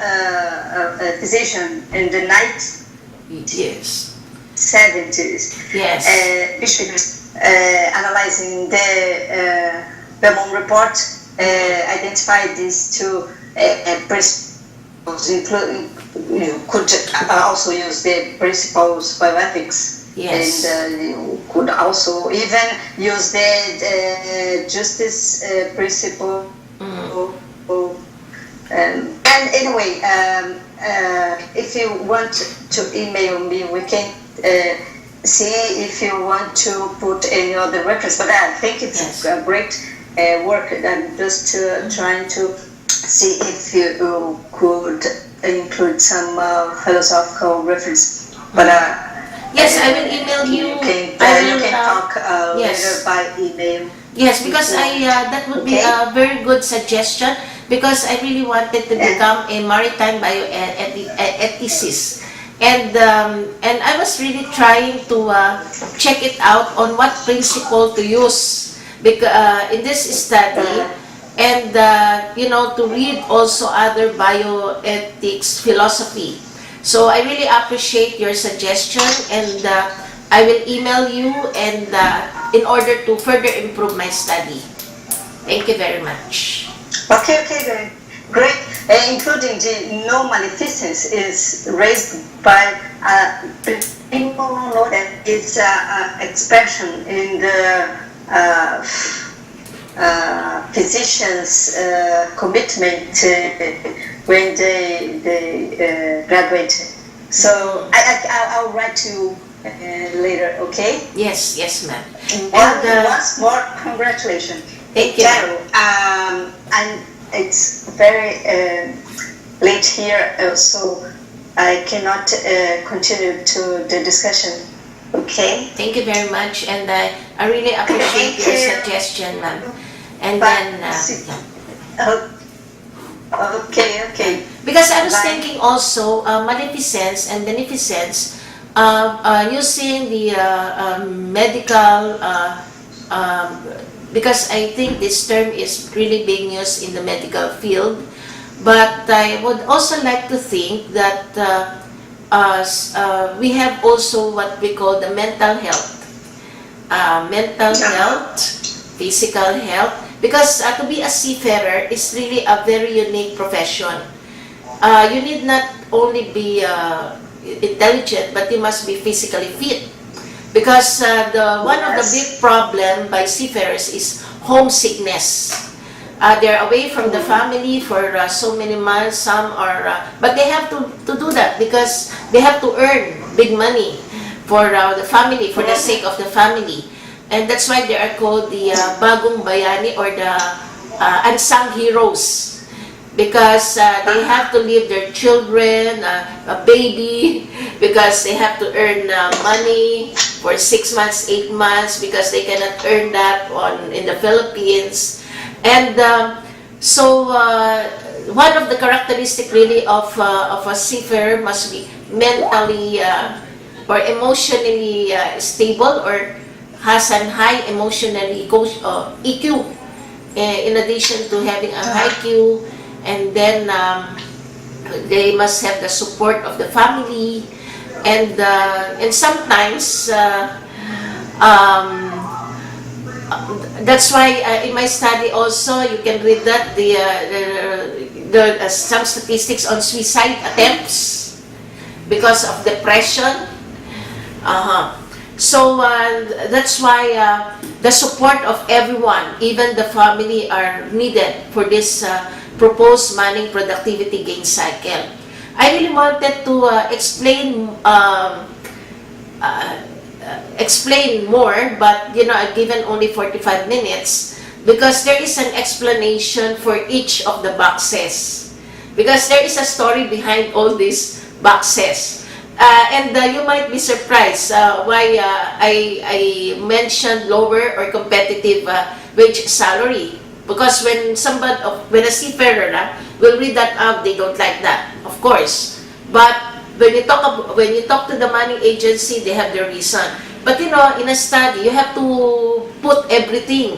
physician in the yes, 1970s, yes, which was analyzing the Baylon report, identified these 2 principles, including you could also use the principles bioethics. yes. And you could also even use the justice principle. And anyway, if you want to email me, we can see if you want to put any other reference. But I think it's a great work. I'm just trying to see if you could include some philosophical reference. But Yes, I will email you. You I will can talk yes. later by email. Yes, because that would be a very good suggestion, because I really wanted to become a maritime bioethicist. And I was really trying to check it out on what principle to use in this study, and to read also other bioethics philosophy. So I really appreciate your suggestion, and I will email you and in order to further improve my study. Thank you very much. Okay, great. Including the no maleficence is raised by people know that it's an expression in the physicians' commitment when they graduate. So I'll write to you later, okay? Yes, ma'am. Once more, congratulations. Thank you. And it's very late here, so I cannot continue to the discussion. Okay? Thank you very much, and I really appreciate your suggestion, ma'am. And then, Okay. because I was thinking also, maleficence and beneficence, using the medical because I think this term is really being used in the medical field. But I would also like to think that we have also what we call the mental health. Mental health, physical health, because to be a seafarer is really a very unique profession. You need not only be intelligent, but you must be physically fit. Because one of the big problem by seafarers is homesickness. They're away from the family for so many months. Some are, but they have to do that because they have to earn big money for the family, for the sake of the family. And that's why they are called the Bagong Bayani, or the unsung heroes. Because they have to leave their children, a baby, because they have to earn money for 6 months, 8 months, because they cannot earn that in the Philippines. And so one of the characteristics really of a seafarer must be mentally or emotionally stable, or has a high emotionally EQ, in addition to having a high IQ. And then they must have the support of the family, and sometimes that's why in my study also you can read that some statistics on suicide attempts because of depression. So that's why the support of everyone, even the family, are needed for this proposed manning productivity gain cycle. I really wanted to explain more, but I've given only 45 minutes because there is an explanation for each of the boxes, because there is a story behind all these boxes. And you might be surprised why I mentioned lower or competitive wage salary. Because when a seafarer will read that out, they don't like that, of course. But when you talk to the manning agency, they have their reason. But in a study, you have to put everything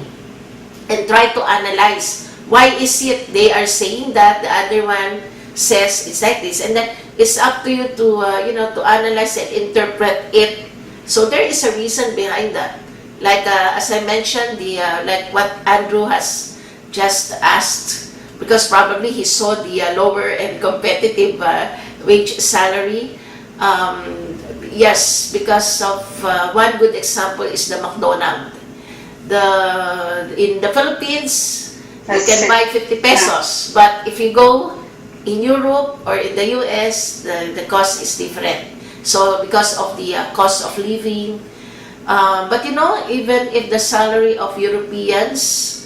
and try to analyze why is it they are saying that, the other one says it's like this, and then it's up to you to to analyze and interpret it. So there is a reason behind that. Like as I mentioned, like what Andrew has just asked, because probably he saw the lower and competitive wage salary. Yes, because of one good example is the McDonald's. In the Philippines, you can buy 50 pesos, but if you go in Europe or in the US, the cost is different. So because of the cost of living, but even if the salary of Europeans,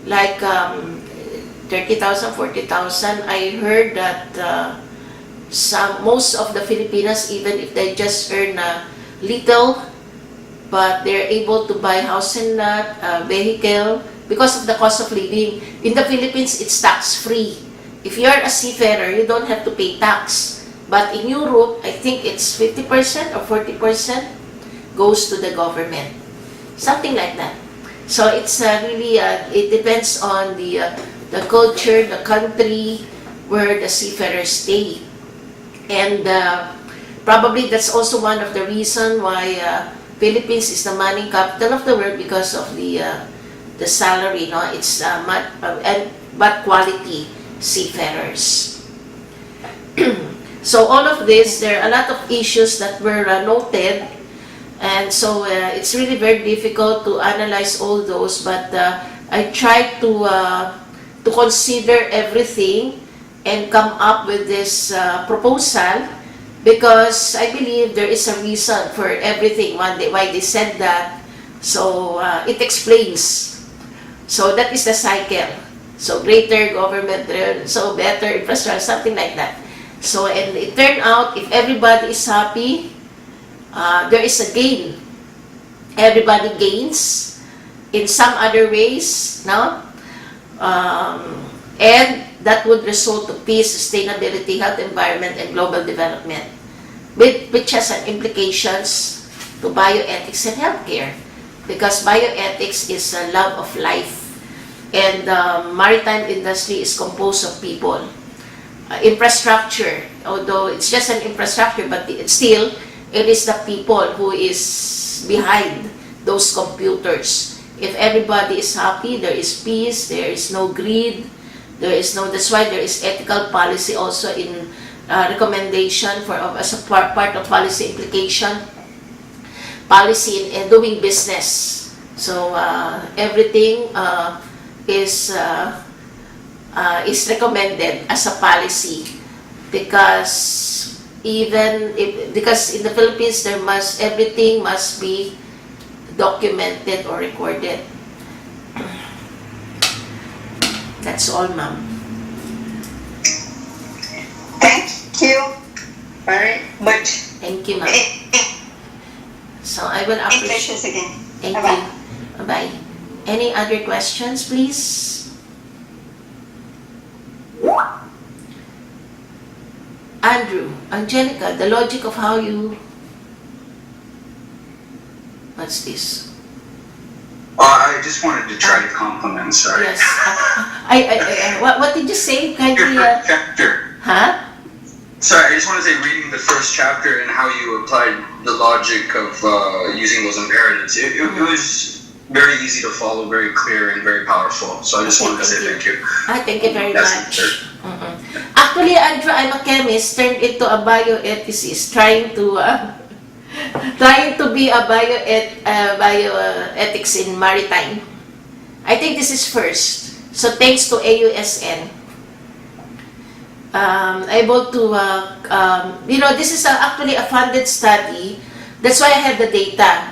like 30,000, 40,000, I heard that most of the Filipinos, even if they just earn little, but they're able to buy house and lot, vehicle, because of the cost of living. In the Philippines, it's tax-free. If you're a seafarer, you don't have to pay tax. But in Europe, I think it's 50% or 40% goes to the government. Something like that. So it's really, it depends on the culture, the country where the seafarers stay. And probably that's also one of the reasons why Philippines is the manning capital of the world, because of the salary. It's but quality seafarers. So all of this, there are a lot of issues that were noted. And so it's really very difficult to analyze all those, but I tried to consider everything and come up with this proposal, because I believe there is a reason for everything, why they said that. So it explains. So that is the cycle. So greater government, so better infrastructure, something like that. So, and it turned out, if everybody is happy, there is a gain. Everybody gains in some other ways, no? And that would result to peace, sustainability, health, environment, and global development, which has an implications to bioethics and healthcare. because bioethics is a love of life, and the maritime industry is composed of people. Infrastructure, although it's just an infrastructure, but still, it is the people who is behind those computers. If everybody is happy, there is peace, there is no greed, that's why there is ethical policy also in recommendation for as a part of policy implication, policy in doing business. So everything is recommended as a policy, because because in the Philippines everything must be documented or recorded. That's all, ma'am. Thank you very much. Thank you, ma'am. So I will appreciate. Congratulations again. Thank Bye-bye. you. Bye. Any other questions, please? Andrew, Angelica, the logic of how you... What's this? I just wanted to try to compliment, sorry. Yes. What did you say? Can Your you... first chapter. Huh? Sorry, I just want to say reading the first chapter and how you applied the logic of using those imperatives. It was very easy to follow, very clear, and very powerful. So I just wanted to say thank you. Thank you very That's much. it. Actually, Andrew, I'm a chemist turned into a bioethicist, trying to be a bioethics in maritime. I think this is first. So thanks to AUSN, able to this is actually a funded study. That's why I have the data.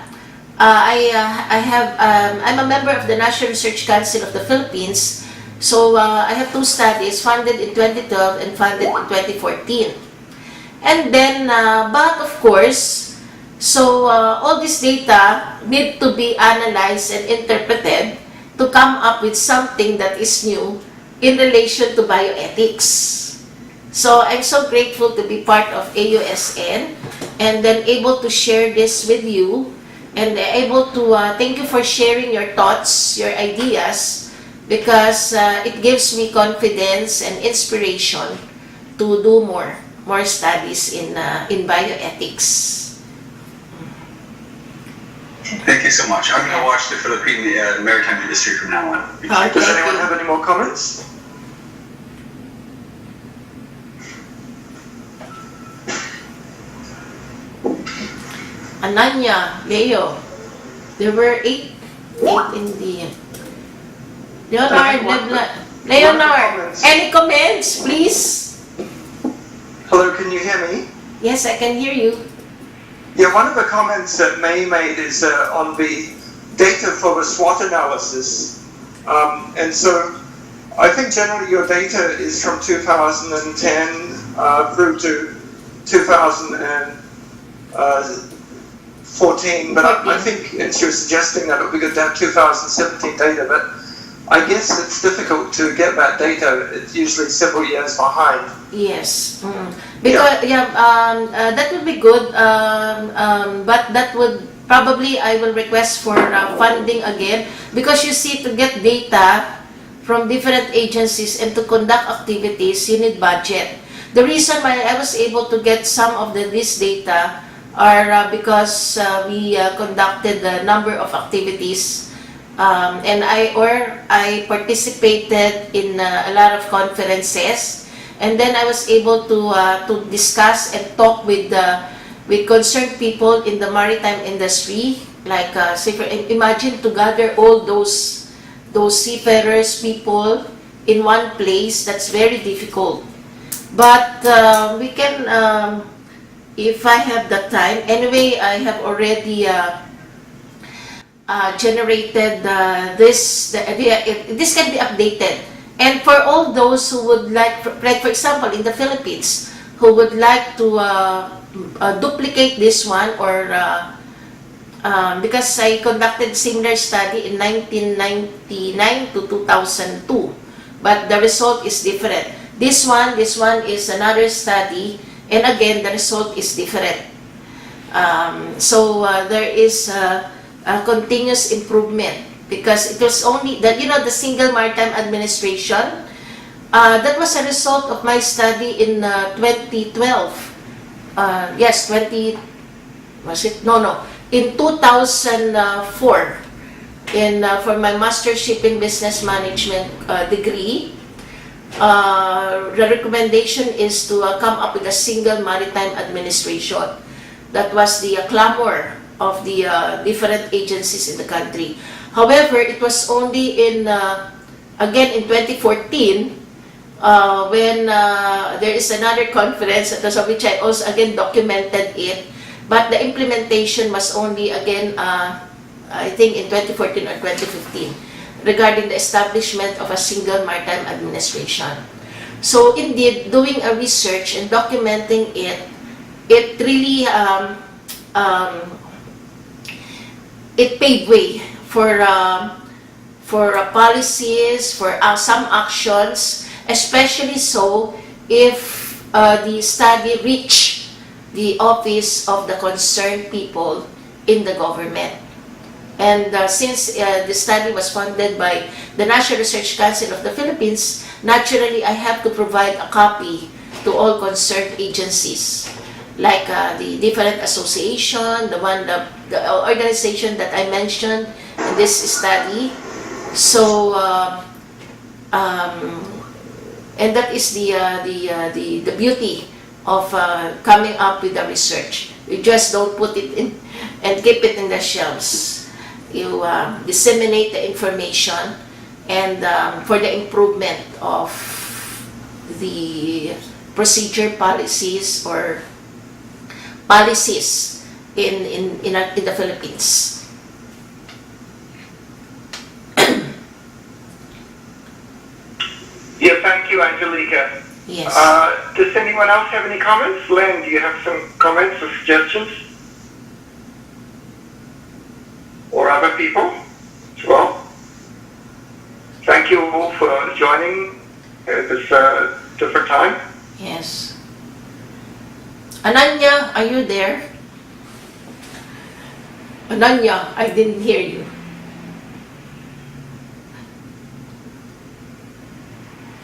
I'm a member of the National Research Council of the Philippines. So I have two studies funded in 2012 and funded in 2014. And then, but of course, so all this data need to be analyzed and interpreted to come up with something that is new in relation to bioethics. So I'm so grateful to be part of AUSN and then able to share this with you, and able to thank you for sharing your thoughts, your ideas, because it gives me confidence and inspiration to do more studies in bioethics. Thank you so much. I'm going to watch the Philippine maritime industry from now on. Does anyone have any more comments? Ananya, Leo, there were eight in the... Leonard, any comments, please? Hello, can you hear me? Yes, I can hear you. Yeah, one of the comments that May made is on the data for the SWOT analysis. And so I think generally your data is from 2010 through to 2014, but I think she was suggesting that it would be good to have 2017 data, but I guess it's difficult to get that data. It's usually several years behind. Yes, because that would be good, but that would probably, I will request for funding again, because you see, to get data from different agencies and to conduct activities, you need budget. The reason why I was able to get some of this data are because we conducted a number of activities, and I participated in a lot of conferences, and then I was able to discuss and talk with concerned people in the maritime industry. Like, imagine to gather all those seafarers people in one place. That's very difficult. But we can, if I have the time. Anyway, I have already generated this can be updated. And for all those who would like for example, in the Philippines, who would like to duplicate this one, or because I conducted similar study in 1999 to 2002, but the result is different. This one is another study, and again the result is different. So there is continuous improvement, because it was only that, the single maritime administration, that was a result of my study in 2012. Yes, 20, was it? No, in 2004, for my Master Shipping Business Management degree. The recommendation is to come up with a single maritime administration. That was the clamor of the different agencies in the country. However, it was only again in 2014, when there is another conference, of which I also again documented it, but the implementation was only again, I think in 2014 or 2015, regarding the establishment of a single maritime administration. So indeed, doing a research and documenting it, it really it paved way for policies, for some actions, especially so if the study reached the office of the concerned people in the government. And since the study was funded by the National Research Council of the Philippines, naturally I have to provide a copy to all concerned agencies, like the different association, the organization that I mentioned in this study. So, and that is the beauty of coming up with the research. You just don't put it in and keep it in the shelves. You disseminate the information, and for the improvement of the procedure policies or policies in the Philippines. Yeah, thank you, Angelica. Yes. Does anyone else have any comments? Len, do you have some comments or suggestions? Or other people as well? Thank you all for joining at this different time. Yes. Ananya, are you there? Ananya, I didn't hear you.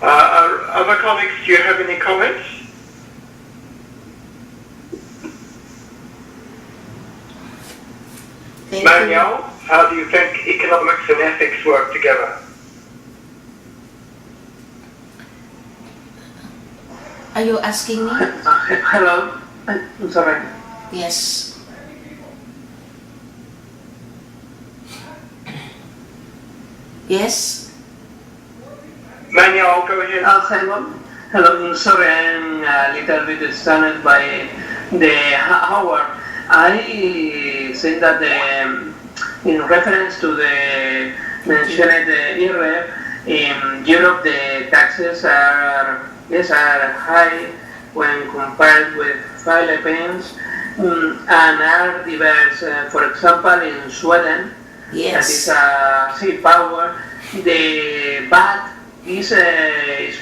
Other colleagues, do you have any comments? Thank Manuel, how do you think economics and ethics work together? Are you asking me? Hello, I'm sorry. Yes. Yes? Manuel, go ahead. Hello, I'm sorry, I'm a little bit stunned by the hour. I think that in reference to the mentioned earlier, in Europe the taxes are high when compared with Philippines, and are diverse. For example, in Sweden, that is a sea power, the VAT is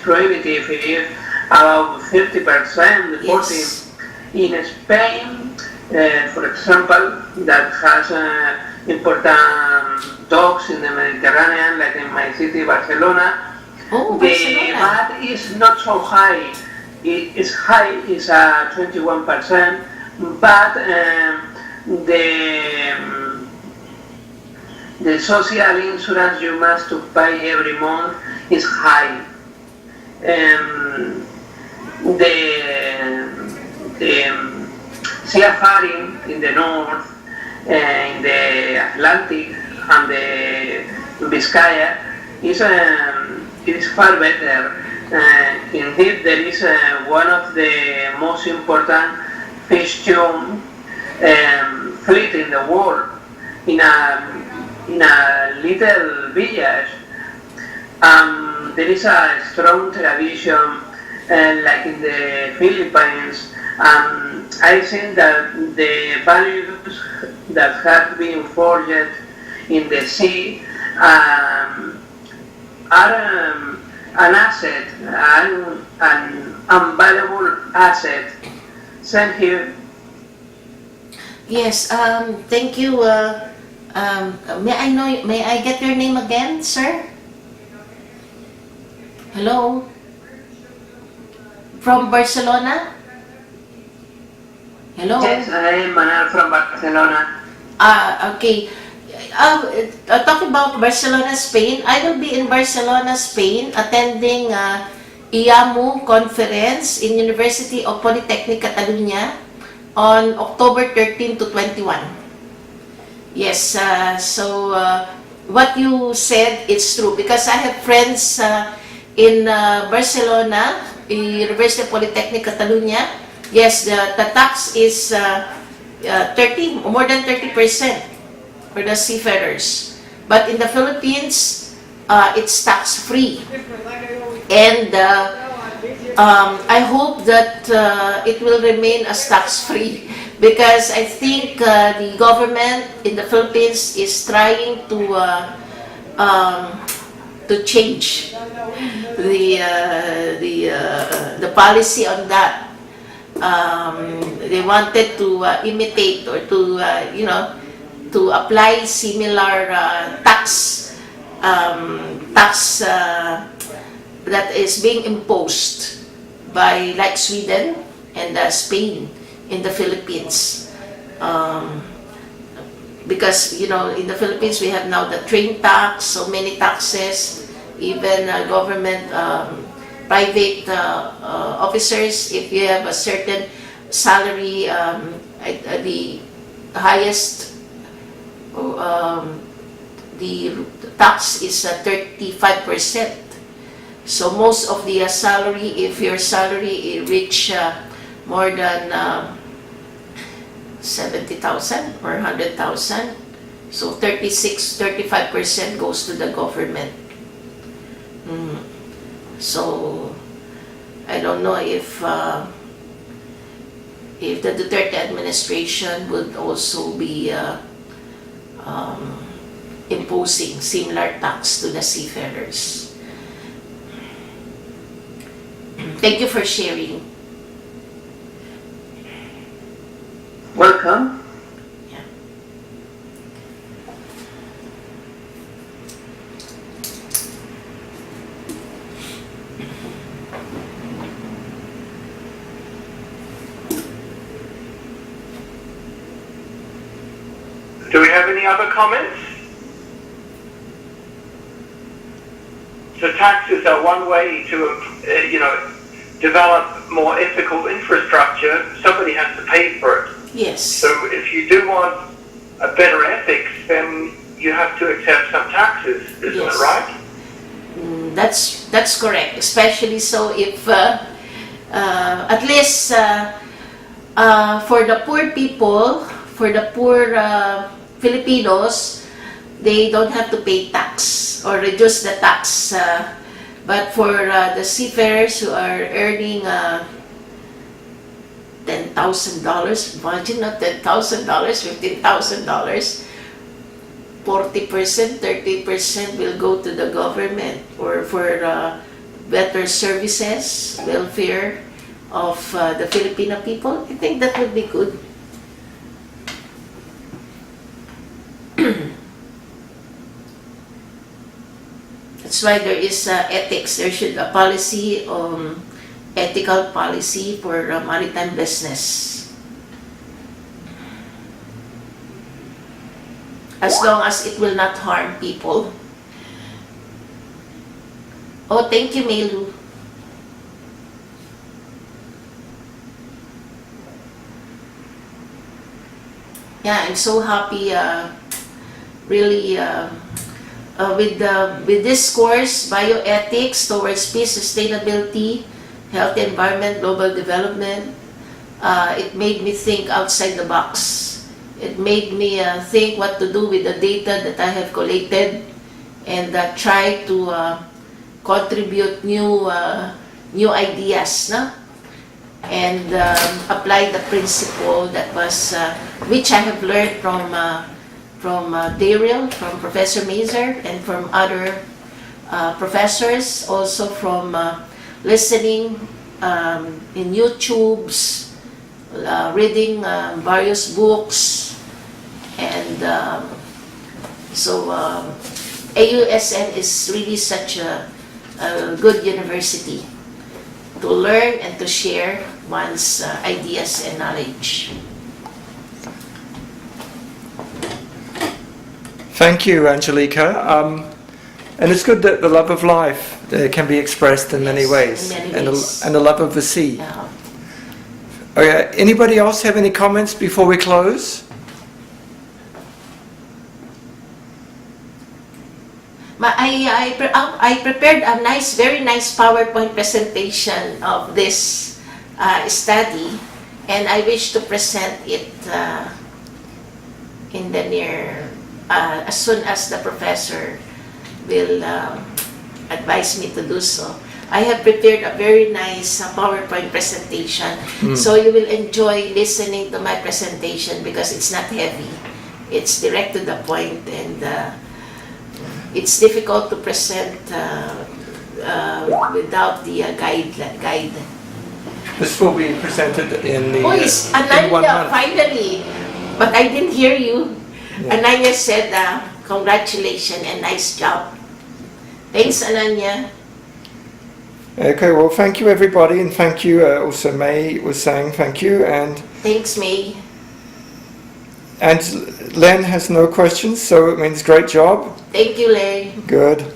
prohibitive, about 50%, 40%. In Spain, for example, that has important docks in the Mediterranean, like in my city, Barcelona. Oh, The Barcelona. VAT is not so high. It's high, it's 21%, but the social insurance you must to pay every month is high. The seafaring in the north, in the Atlantic and the Vizcaya is far better. Indeed, there is one of the most important fish tune fleet in the world in a little village. There is a strong tradition, like in the Philippines. I think that the values that have been forged in the sea are an asset, an invaluable asset. Thank you. Yes, thank you, May I get your name again, sir? Hello? From Barcelona? Hello? Yes, I am Manal from Barcelona. Okay. Talking about Barcelona, Spain, I will be in Barcelona, Spain, attending IAMU conference in University of Polytechnic Catalunya on October 13 to 21. Yes, so what you said, it's true because I have friends in Barcelona, University of Polytechnic Catalunya. Yes, the tax is 30, more than 30% for the seafarers. But in the Philippines, it's tax-free. And I hope that it will remain as tax-free because I think the government in the Philippines is trying to change the policy on that. They wanted to imitate or to apply similar tax that is being imposed by like Sweden and Spain in the Philippines. Because in the Philippines we have now the train tax, so many taxes, even government, private officers, if you have a certain salary, the highest the tax is 35%. So most of the salary, if your salary reach more than 70,000 or 100,000, so 35% goes to the government. So I don't know if the Duterte administration would also be imposing similar tax to the seafarers. Thank you for sharing. Welcome. Yeah. Do we have any other comments? So taxes are one way to, develop more ethical infrastructure. Somebody has to pay for it. Yes. So if you do want a better ethics, then you have to accept some taxes, isn't Yes. it right? That's correct. Especially so if at least for the poor people, for the poor Filipinos, they don't have to pay tax or reduce the tax. But for the seafarers who are earning $10,000, imagine not $10,000, $15,000, 40%, 30% will go to the government or for better services, welfare of the Filipino people. I think that would be good. That's why there is ethics. There should a policy, ethical policy for maritime business. As long as it will not harm people. Oh, thank you, Melu. Yeah, I'm so happy, really, with this course, Bioethics Towards Peace, Sustainability, Health, Environment, Global Development. It made me think outside the box. It made me think what to do with the data that I have collected and try to contribute new ideas, no? And apply the principle that was, which I have learned from Daryl, from Professor Mazer, and from other professors, also from listening in YouTubes, reading various books, and So AUSN is really such a good university to learn and to share one's ideas and knowledge. Thank you, Angelica. And it's good that the love of life can be expressed in many ways, in many ways. And the love of the sea. Yeah. Okay, anybody else have any comments before we close? I prepared a very nice PowerPoint presentation of this study, and I wish to present it in the near, as soon as the professor will advise me to do so. I have prepared a very nice PowerPoint presentation, so you will enjoy listening to my presentation because it's not heavy. It's direct to the point, and it's difficult to present without the guide. This will be presented in the It's in 1 Ananya, month. finally! But I didn't hear you. Yeah. Ananya said, congratulations and nice job. Thanks, Ananya. Okay, well, thank you, everybody, and thank you. Also, May was saying thank you, and Thanks, May. Len has no questions, so it means great job. Thank you, Larry. Good.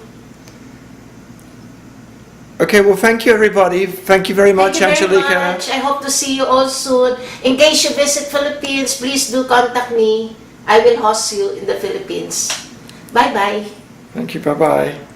Okay, well, thank you, everybody. Thank you very much, Thank you very Angelica. much. I hope to see you all soon. In case you visit Philippines, please do contact me. I will host you in the Philippines. Bye-bye. Thank you. Bye-bye.